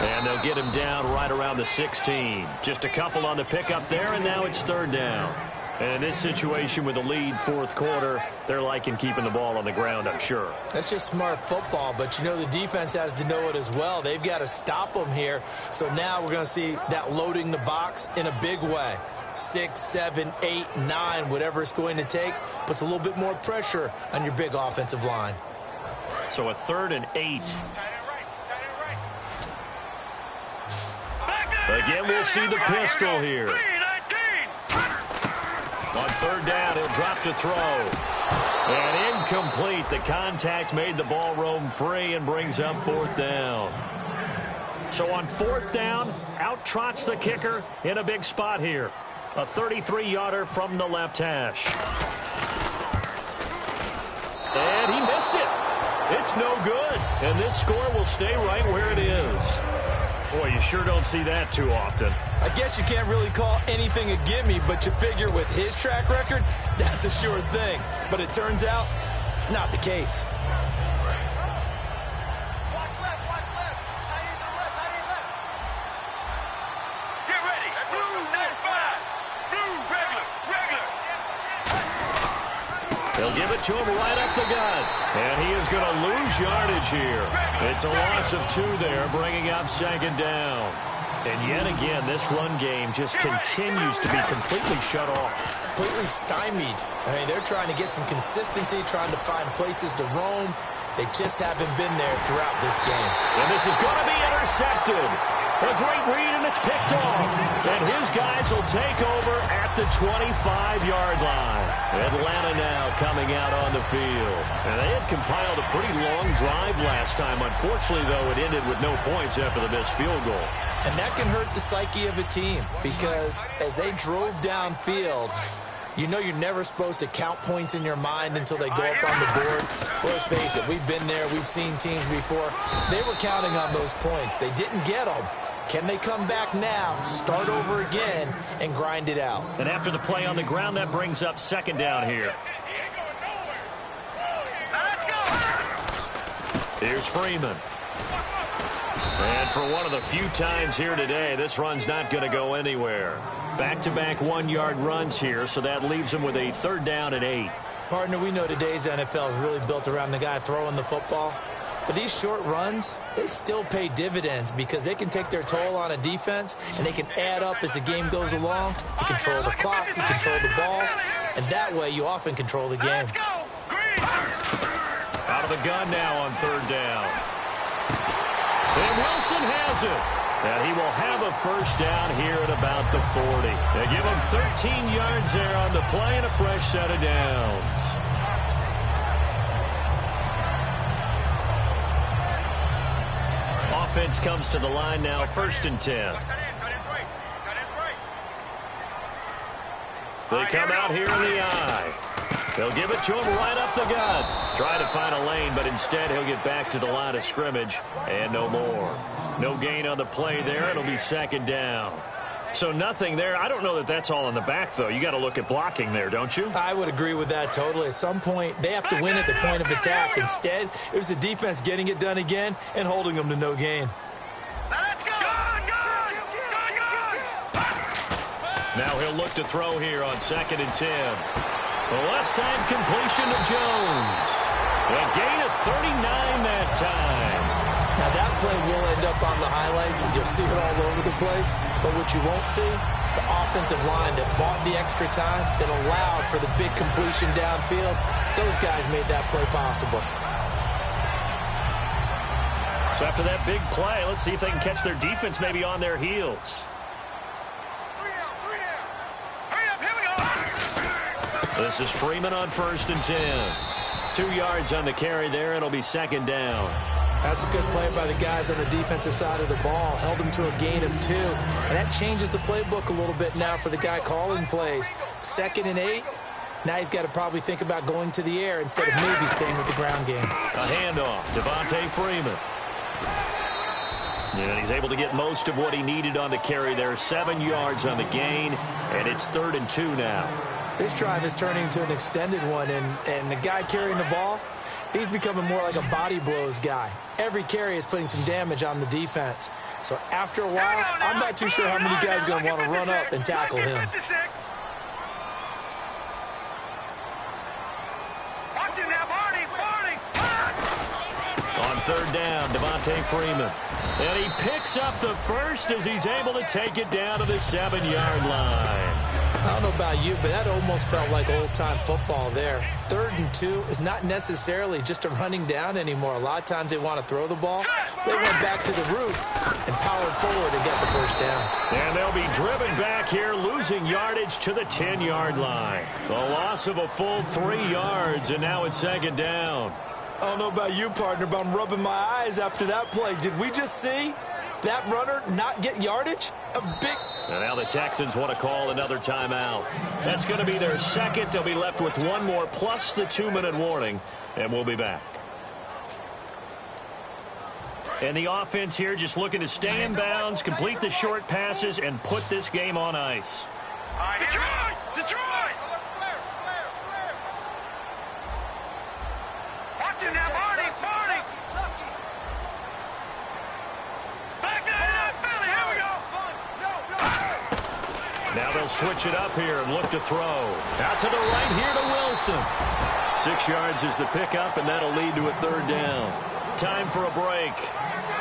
And they'll get him down right around the 16. Just a couple on the pickup there, and now it's third down. And in this situation with the lead fourth quarter, they're liking keeping the ball on the ground, I'm sure. That's just smart football, but you know the defense has to know it as well. They've got to stop them here. So now we're going to see that loading the box in a big way. 6, 7, 8, 9, whatever it's going to take, puts a little bit more pressure on your big offensive line. So a 3rd and 8. Again, we'll see the pistol here. On third down, he'll drop to throw. And incomplete. The contact made the ball roam free and brings up fourth down. So on fourth down, out trots the kicker in a big spot here. A 33-yarder from the left hash. And he missed it. It's no good. And this score will stay right where it is. Boy, you sure don't see that too often. I guess you can't really call anything a gimme, but you figure with his track record, that's a sure thing. But it turns out it's not the case. Watch left. Tight end left. Get ready. Blue 95. Blue regular. They'll give it to him right up the gut. And he is going to lose yardage here. It's a loss of 2 there, bringing up second down. And yet again, this run game just continues to be completely shut off. Completely stymied. I mean, they're trying to get some consistency, trying to find places to roam. They just haven't been there throughout this game. And this is going to be intercepted. A great read, and it's picked off. And his guys will take over at the 25-yard line. Atlanta now coming out on the field. And they had compiled a pretty long drive last time. Unfortunately, though, it ended with no points after the missed field goal. And that can hurt the psyche of a team because as they drove downfield, you know you're never supposed to count points in your mind until they go up on the board. Well, let's face it, we've been there. We've seen teams before. They were counting on those points. They didn't get them. Can they come back now, start over again, and grind it out? And after the play on the ground, that brings up second down here. Let's go! Here's Freeman. And for one of the few times here today, this run's not going to go anywhere. Back-to-back 1-yard runs here, so that leaves them with a 3rd down and 8. Partner, we know today's NFL is really built around the guy throwing the football. But these short runs, they still pay dividends because they can take their toll on a defense and they can add up as the game goes along. You control the clock, you control the ball, and that way you often control the game. Out of the gun now on 3rd down. And Wilson has it. And he will have a first down here at about the 40. They give him 13 yards there on the play and a fresh set of downs. Offense comes to the line now, 1st and 10. They come out here in the eye. They'll give it to him right up the gut. Try to find a lane, but instead he'll get back to the line of scrimmage and no more. No gain on the play there. It'll be 2nd down. So nothing there. I don't know that that's all in the back, though. You got to look at blocking there, don't you? I would agree with that totally. At some point, they have to win at the point of attack. Instead, it was the defense getting it done again and holding them to no gain. Let's go! Now he'll look to throw here on 2nd and 10. The left side completion to Jones. A gain of 39 that time. Now, that play will end up on the highlights, and you'll see it all over the place. But what you won't see, the offensive line that bought the extra time, that allowed for the big completion downfield, those guys made that play possible. So after that big play, let's see if they can catch their defense maybe on their heels. This is Freeman on 1st and 10. 2 yards on the carry there, and it'll be 2nd down. That's a good play by the guys on the defensive side of the ball. Held them to a gain of 2. And that changes the playbook a little bit now for the guy calling plays. 2nd and 8. Now he's got to probably think about going to the air instead of maybe staying with the ground game. A handoff, Devontae Freeman. And he's able to get most of what he needed on the carry there. 7 yards on the gain, and it's 3rd and 2 now. This drive is turning into an extended one, and the guy carrying the ball, he's becoming more like a body blows guy. Every carry is putting some damage on the defense. So after a while, I'm not too sure how many guys are going to want to run up and tackle him. On 3rd down, Devontae Freeman. And he picks up the first as he's able to take it down to the 7-yard line. I don't know about you, but that almost felt like old-time football there. 3rd and 2 is not necessarily just a running down anymore. A lot of times they want to throw the ball. They went back to the roots and powered forward to get the first down. And they'll be driven back here, losing yardage to the 10-yard line. A loss of a full 3 yards, and now it's 2nd down. I don't know about you, partner, but I'm rubbing my eyes after that play. Did we just see that runner not get yardage? And now the Texans want to call another timeout. That's going to be their 2nd. They'll be left with 1 more plus the 2-minute warning, and we'll be back. And the offense here just looking to stay in bounds, complete the short passes, and put this game on ice. Detroit! Detroit! Watching that, Barney! Barney! Back there, Philly! Here we go! Now they'll switch it up here and look to throw. Out to the right here to Wilson. 6 yards is the pickup, and that'll lead to a 3rd down. Time for a break.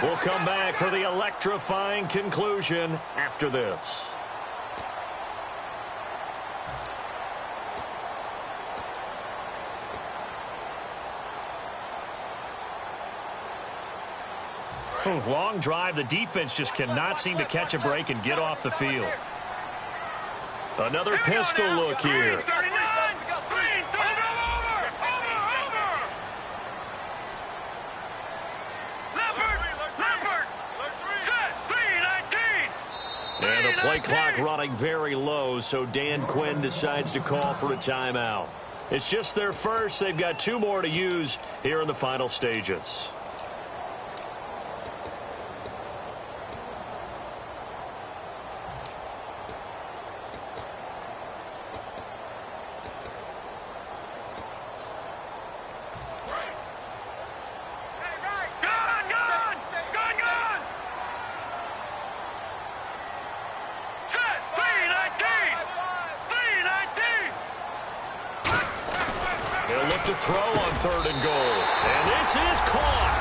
We'll come back for the electrifying conclusion after this. Long drive. The defense just cannot seem to catch a break and get off the field. Another pistol look here. And the play clock running very low, so Dan Quinn decides to call for a timeout. It's just their first. They've got 2 more to use here in the final stages. To throw on 3rd and goal. And this is caught.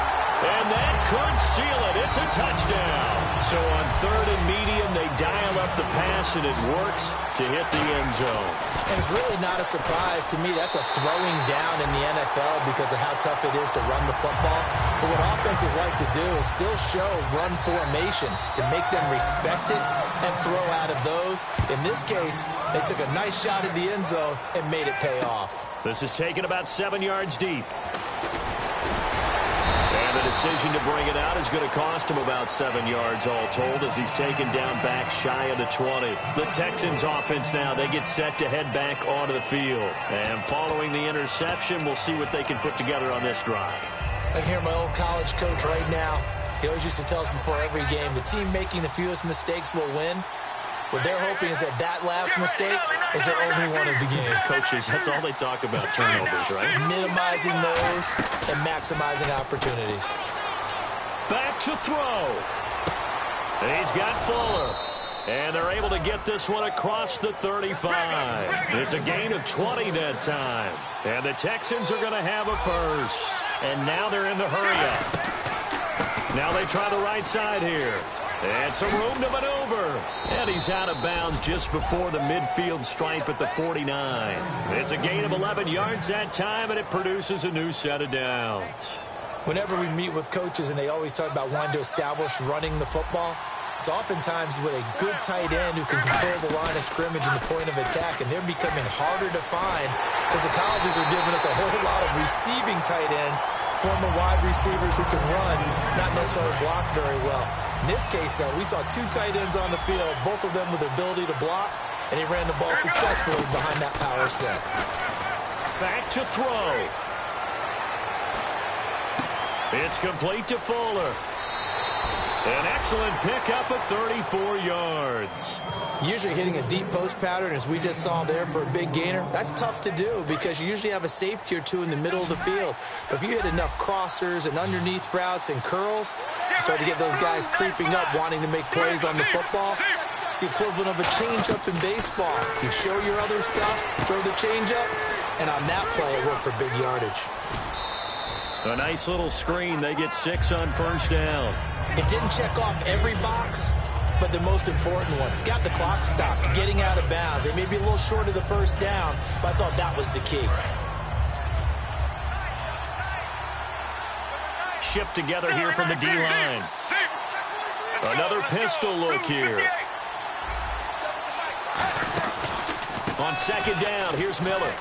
And that could seal it. It's a touchdown. So on 3rd and medium, they dial up the pass, and it works to hit the end zone. And it's really not a surprise to me. That's a throwing down in the NFL because of how tough it is to run the football. But what offenses like to do is still show run formations to make them respect it and throw out of those. In this case, they took a nice shot at the end zone and made it pay off. This is taken about 7 yards deep. And the decision to bring it out is going to cost him about 7 yards all told as he's taken down back shy of the 20. The Texans offense now, they get set to head back onto the field. And following the interception, we'll see what they can put together on this drive. I hear my old college coach right now. He always used to tell us before every game, the team making the fewest mistakes will win. What they're hoping is that last mistake is their only one of the game. Coaches, that's all they talk about, turnovers, right? Minimizing those and maximizing opportunities. Back to throw. He's got Fuller. And they're able to get this one across the 35. It's a gain of 20 that time. And the Texans are going to have a first. And now they're in the hurry-up. Now they try the right side here. And some room to maneuver. And he's out of bounds just before the midfield stripe at the 49. It's a gain of 11 yards that time, and it produces a new set of downs. Whenever we meet with coaches and they always talk about wanting to establish running the football, it's oftentimes with a good tight end who can control the line of scrimmage and the point of attack, and they're becoming harder to find because the colleges are giving us a whole lot of receiving tight ends, former wide receivers who can run, not necessarily block very well. In this case, though, we saw two tight ends on the field, both of them with the ability to block, and he ran the ball successfully behind that power set. Back to throw. It's complete to Fuller. An excellent pickup of 34 yards. Usually hitting a deep post pattern, as we just saw there for a big gainer, that's tough to do because you usually have a safety or two in the middle of the field. But if you hit enough crossers and underneath routes and curls, you start to get those guys creeping up wanting to make plays on the football. It's the equivalent of a changeup in baseball. You show your other stuff, throw the changeup, and on that play it worked for big yardage. A nice little screen. They get 6 on first down. It didn't check off every box, but the most important one. Got the clock stopped, getting out of bounds. They may be a little short of the first down, but I thought that was the key. Shift together here from the D-line. Another pistol look here. On second down, here's Miller.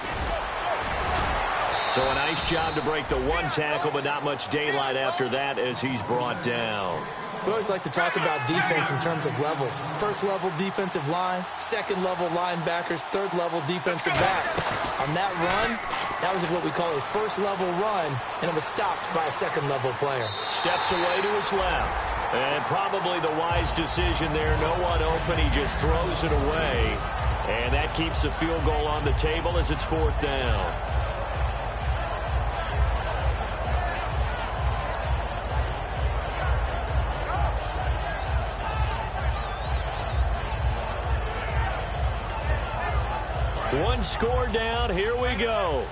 So a nice job to break the one tackle, but not much daylight after that as he's brought down. We always like to talk about defense in terms of levels. First level defensive line, second level linebackers, third level defensive backs. On that run, that was what we call a first level run, and it was stopped by a second level player. Steps away to his left. And probably the wise decision there. No one open. He just throws it away. And that keeps the field goal on the table as it's fourth down. One score down. Here we go.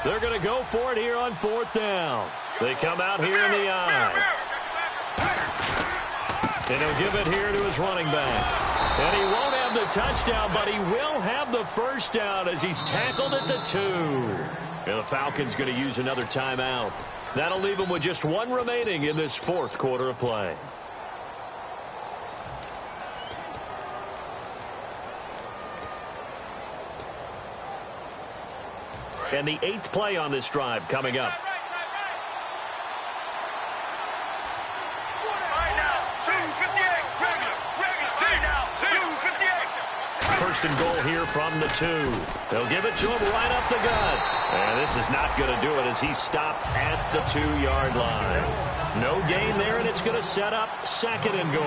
They're going to go for it here on fourth down. They come out here in the eye. And he'll give it here to his running back. And he won't have the touchdown, but he will have the first down as he's tackled at the 2. And the Falcons going to use another timeout. That'll leave them with just one remaining in this fourth quarter of play. And the 8th play on this drive coming up. First and goal here from the 2. They'll give it to him right up the gut. And this is not going to do it as he's stopped at the 2-yard line. No gain there, and it's going to set up second and goal.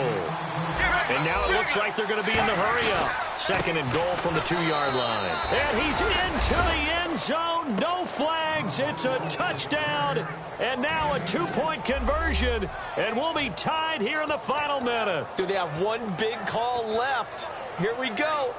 And now it looks like they're going to be in the hurry-up. Second and goal from the 2-yard line. And he's into the end zone. No flags. It's a touchdown. And now a 2-point conversion. And we'll be tied here in the final minute. Do they have one big call left? Here we go.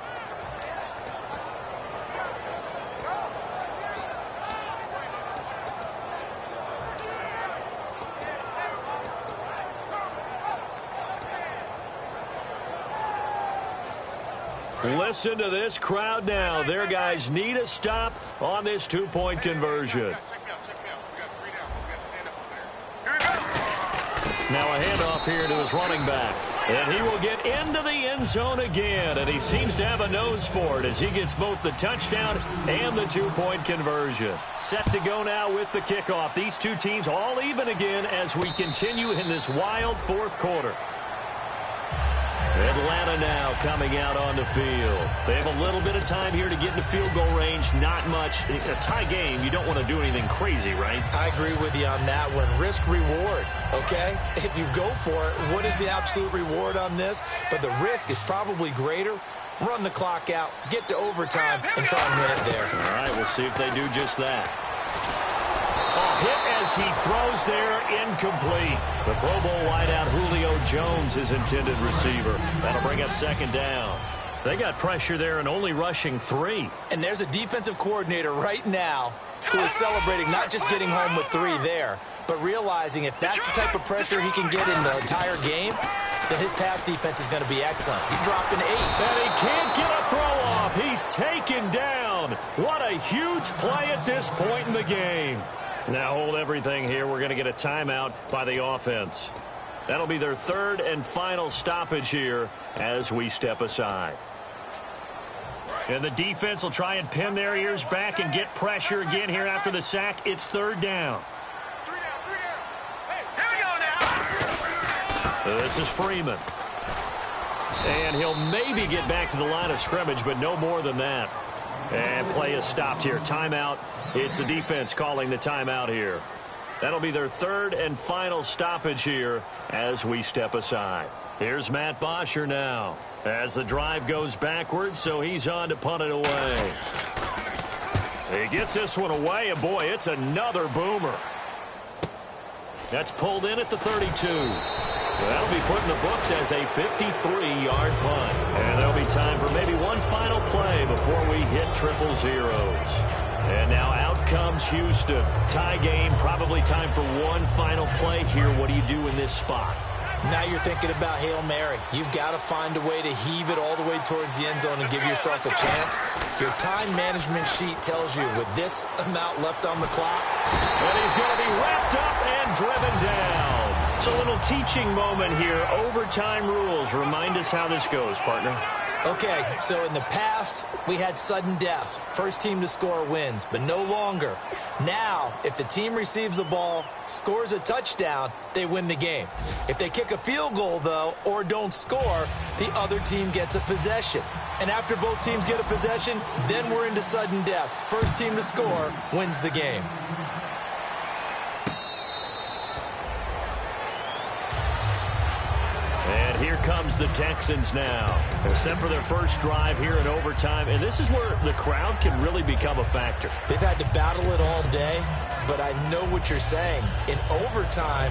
Listen to this crowd now. Their guys need a stop on this 2-point conversion. Now a handoff here to his running back. And he will get into the end zone again. And he seems to have a nose for it as he gets both the touchdown and the 2-point conversion. Set to go now with the kickoff. These two teams all even again as we continue in this wild fourth quarter. Atlanta now coming out on the field. They have a little bit of time here to get into field goal range. Not much. A tie game, you don't want to do anything crazy, right? I agree with you on that one. Risk-reward, okay? If you go for it, what is the absolute reward on this? But the risk is probably greater. Run the clock out, get to overtime, and try and win it there. All right, we'll see if they do just that. A hit as he throws there, incomplete. The Pro Bowl wideout Julio Jones, his intended receiver. That'll bring up second down. They got pressure there and only rushing 3. And there's a defensive coordinator right now who is celebrating not just getting home with 3 there, but realizing if that's the type of pressure he can get in the entire game, then his pass defense is going to be excellent. He's dropping 8. And he can't get a throw off. He's taken down. What a huge play at this point in the game. Now hold everything here. We're going to get a timeout by the offense. That'll be their third and final stoppage here as we step aside. And the defense will try and pin their ears back and get pressure again here after the sack. It's third down. This is Freeman. And he'll maybe get back to the line of scrimmage, but no more than that. And play is stopped here. Timeout. It's the defense calling the timeout here. That'll be their third and final stoppage here as we step aside. Here's Matt Bosher now as the drive goes backwards, so he's on to punt it away. He gets this one away, and boy, it's another boomer. That's pulled in at the 32. That'll be put in the books as a 53-yard punt. And there'll be time for maybe one final play before we hit triple zeros. And now out comes Houston. Tie game, probably time for one final play here. What do you do in this spot? Now you're thinking about Hail Mary. You've got to find a way to heave it all the way towards the end zone and give yourself a chance. Your time management sheet tells you with this amount left on the clock. And he's going to be wrapped up and driven down. It's a little teaching moment here. Overtime rules. Remind us how this goes, partner. Okay, so in the past, we had sudden death. First team to score wins, but no longer. Now, if the team receives the ball, scores a touchdown, they win the game. If they kick a field goal, though, or don't score, the other team gets a possession. And after both teams get a possession, then we're into sudden death. First team to score wins the game. And here comes the Texans now. They're set for their first drive here in overtime. And this is where the crowd can really become a factor. They've had to battle it all day, but I know what you're saying. In overtime,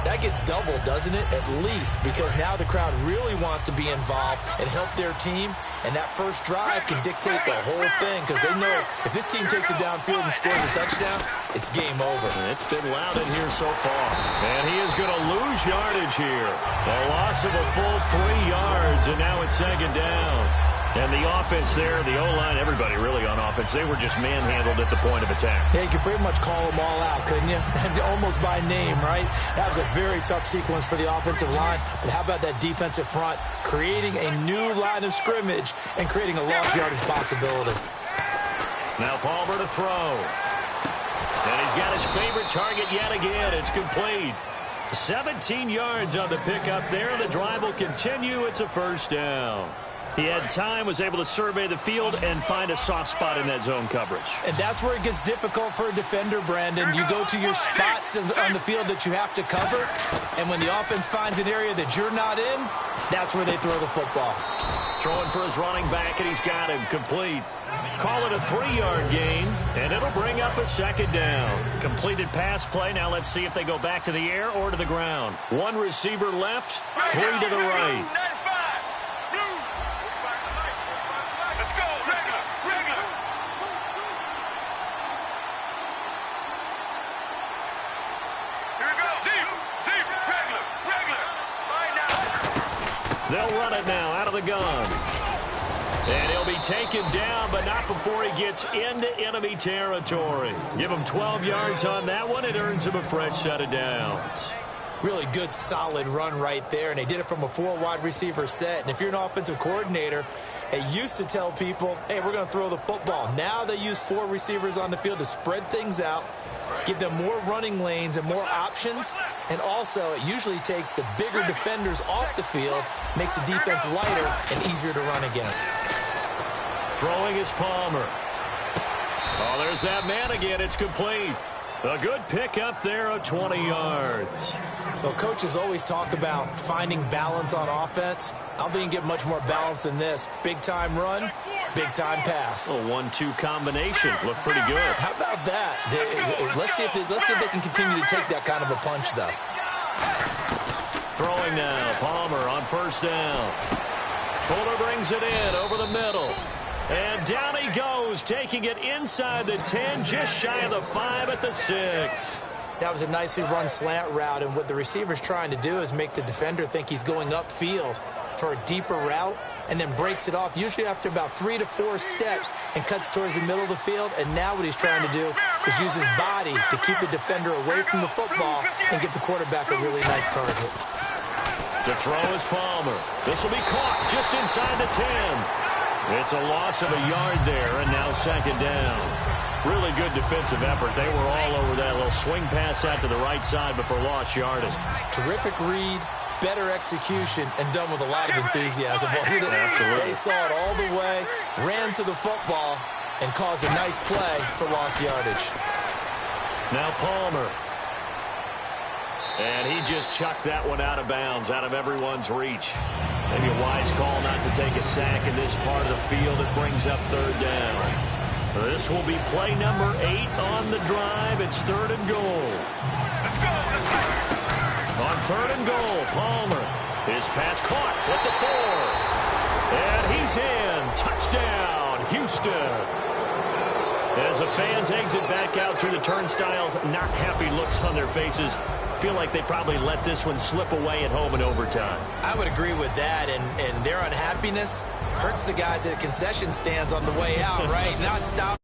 that gets doubled, doesn't it? At least, because now the crowd really wants to be involved and help their team. And that first drive can dictate the whole thing because they know if this team takes it downfield and scores a touchdown, it's game over. It's been loud in here so far. And he is going to lose yardage here. A loss of a full 3 yards, and now it's second down. And the offense there, the O-line, everybody really on offense, they were just manhandled at the point of attack. Yeah, you could pretty much call them all out, couldn't you? Almost by name, right? That was a very tough sequence for the offensive line. But how about that defensive front creating a new line of scrimmage and creating a lost yardage possibility? Now Palmer to throw. And he's got his favorite target yet again. It's complete. 17 yards on the pickup there. The drive will continue. It's a first down. He had time, was able to survey the field and find a soft spot in that zone coverage. And that's where it gets difficult for a defender, Brandon. You go to your spots on the field that you have to cover, and when the offense finds an area that you're not in, that's where they throw the football. Throwing for his running back, and he's got him complete. Call it a 3-yard gain, and it'll bring up a second down. Completed pass play. Now let's see if they go back to the air or to the ground. One receiver left, 3 to the right. They'll run it now out of the gun. And he'll be taken down, but not before he gets into enemy territory. Give him 12 yards on that one. It earns him a fresh set of downs. Really good, solid run right there, and they did it from a 4-wide receiver set. And if you're an offensive coordinator, they used to tell people, hey, we're going to throw the football. Now they use 4 receivers on the field to spread things out, give them more running lanes and more options. And also, it usually takes the bigger defenders off the field, makes the defense lighter and easier to run against. Throwing is Palmer. Oh, there's that man again. It's complete. A good pick up there of 20 yards. Well, coaches always talk about finding balance on offense. I don't think you can get much more balance than this. Big-time run, big-time pass. A 1-2 combination. Looked pretty good. How about that? Let's see if they can continue to take that kind of a punch, though. Throwing now. Palmer on first down. Fuller brings it in over the middle. And down he goes, taking it inside the 10, just shy of the 5 at the 6. That was a nicely run slant route, and what the receiver's trying to do is make the defender think he's going upfield for a deeper route, and then breaks it off, usually after about 3 to 4 steps, and cuts towards the middle of the field. And now what he's trying to do is use his body to keep the defender away from the football and get the quarterback a really nice target. To throw is Palmer. This will be caught just inside the 10. It's a loss of a yard there, and now second down. Really good defensive effort. They were all over that little swing pass out to the right side before lost yardage. Terrific read, better execution, and done with a lot of enthusiasm. Well, absolutely. They saw it all the way, ran to the football, and caused a nice play for lost yardage. Now Palmer. And he just chucked that one out of bounds, out of everyone's reach. Maybe a wise call not to take a sack in this part of the field. It brings up third down. This will be play number 8 on the drive. It's 3rd and goal. Let's go. Let's go. On 3rd and goal, Palmer. His pass caught at the 4. And he's in. Touchdown, Houston. As the fans exit back out through the turnstiles, not happy looks on their faces. Feel like they probably let this one slip away at home in overtime. I would agree with that, and their unhappiness hurts the guys at concession stands on the way out, right? Not stop.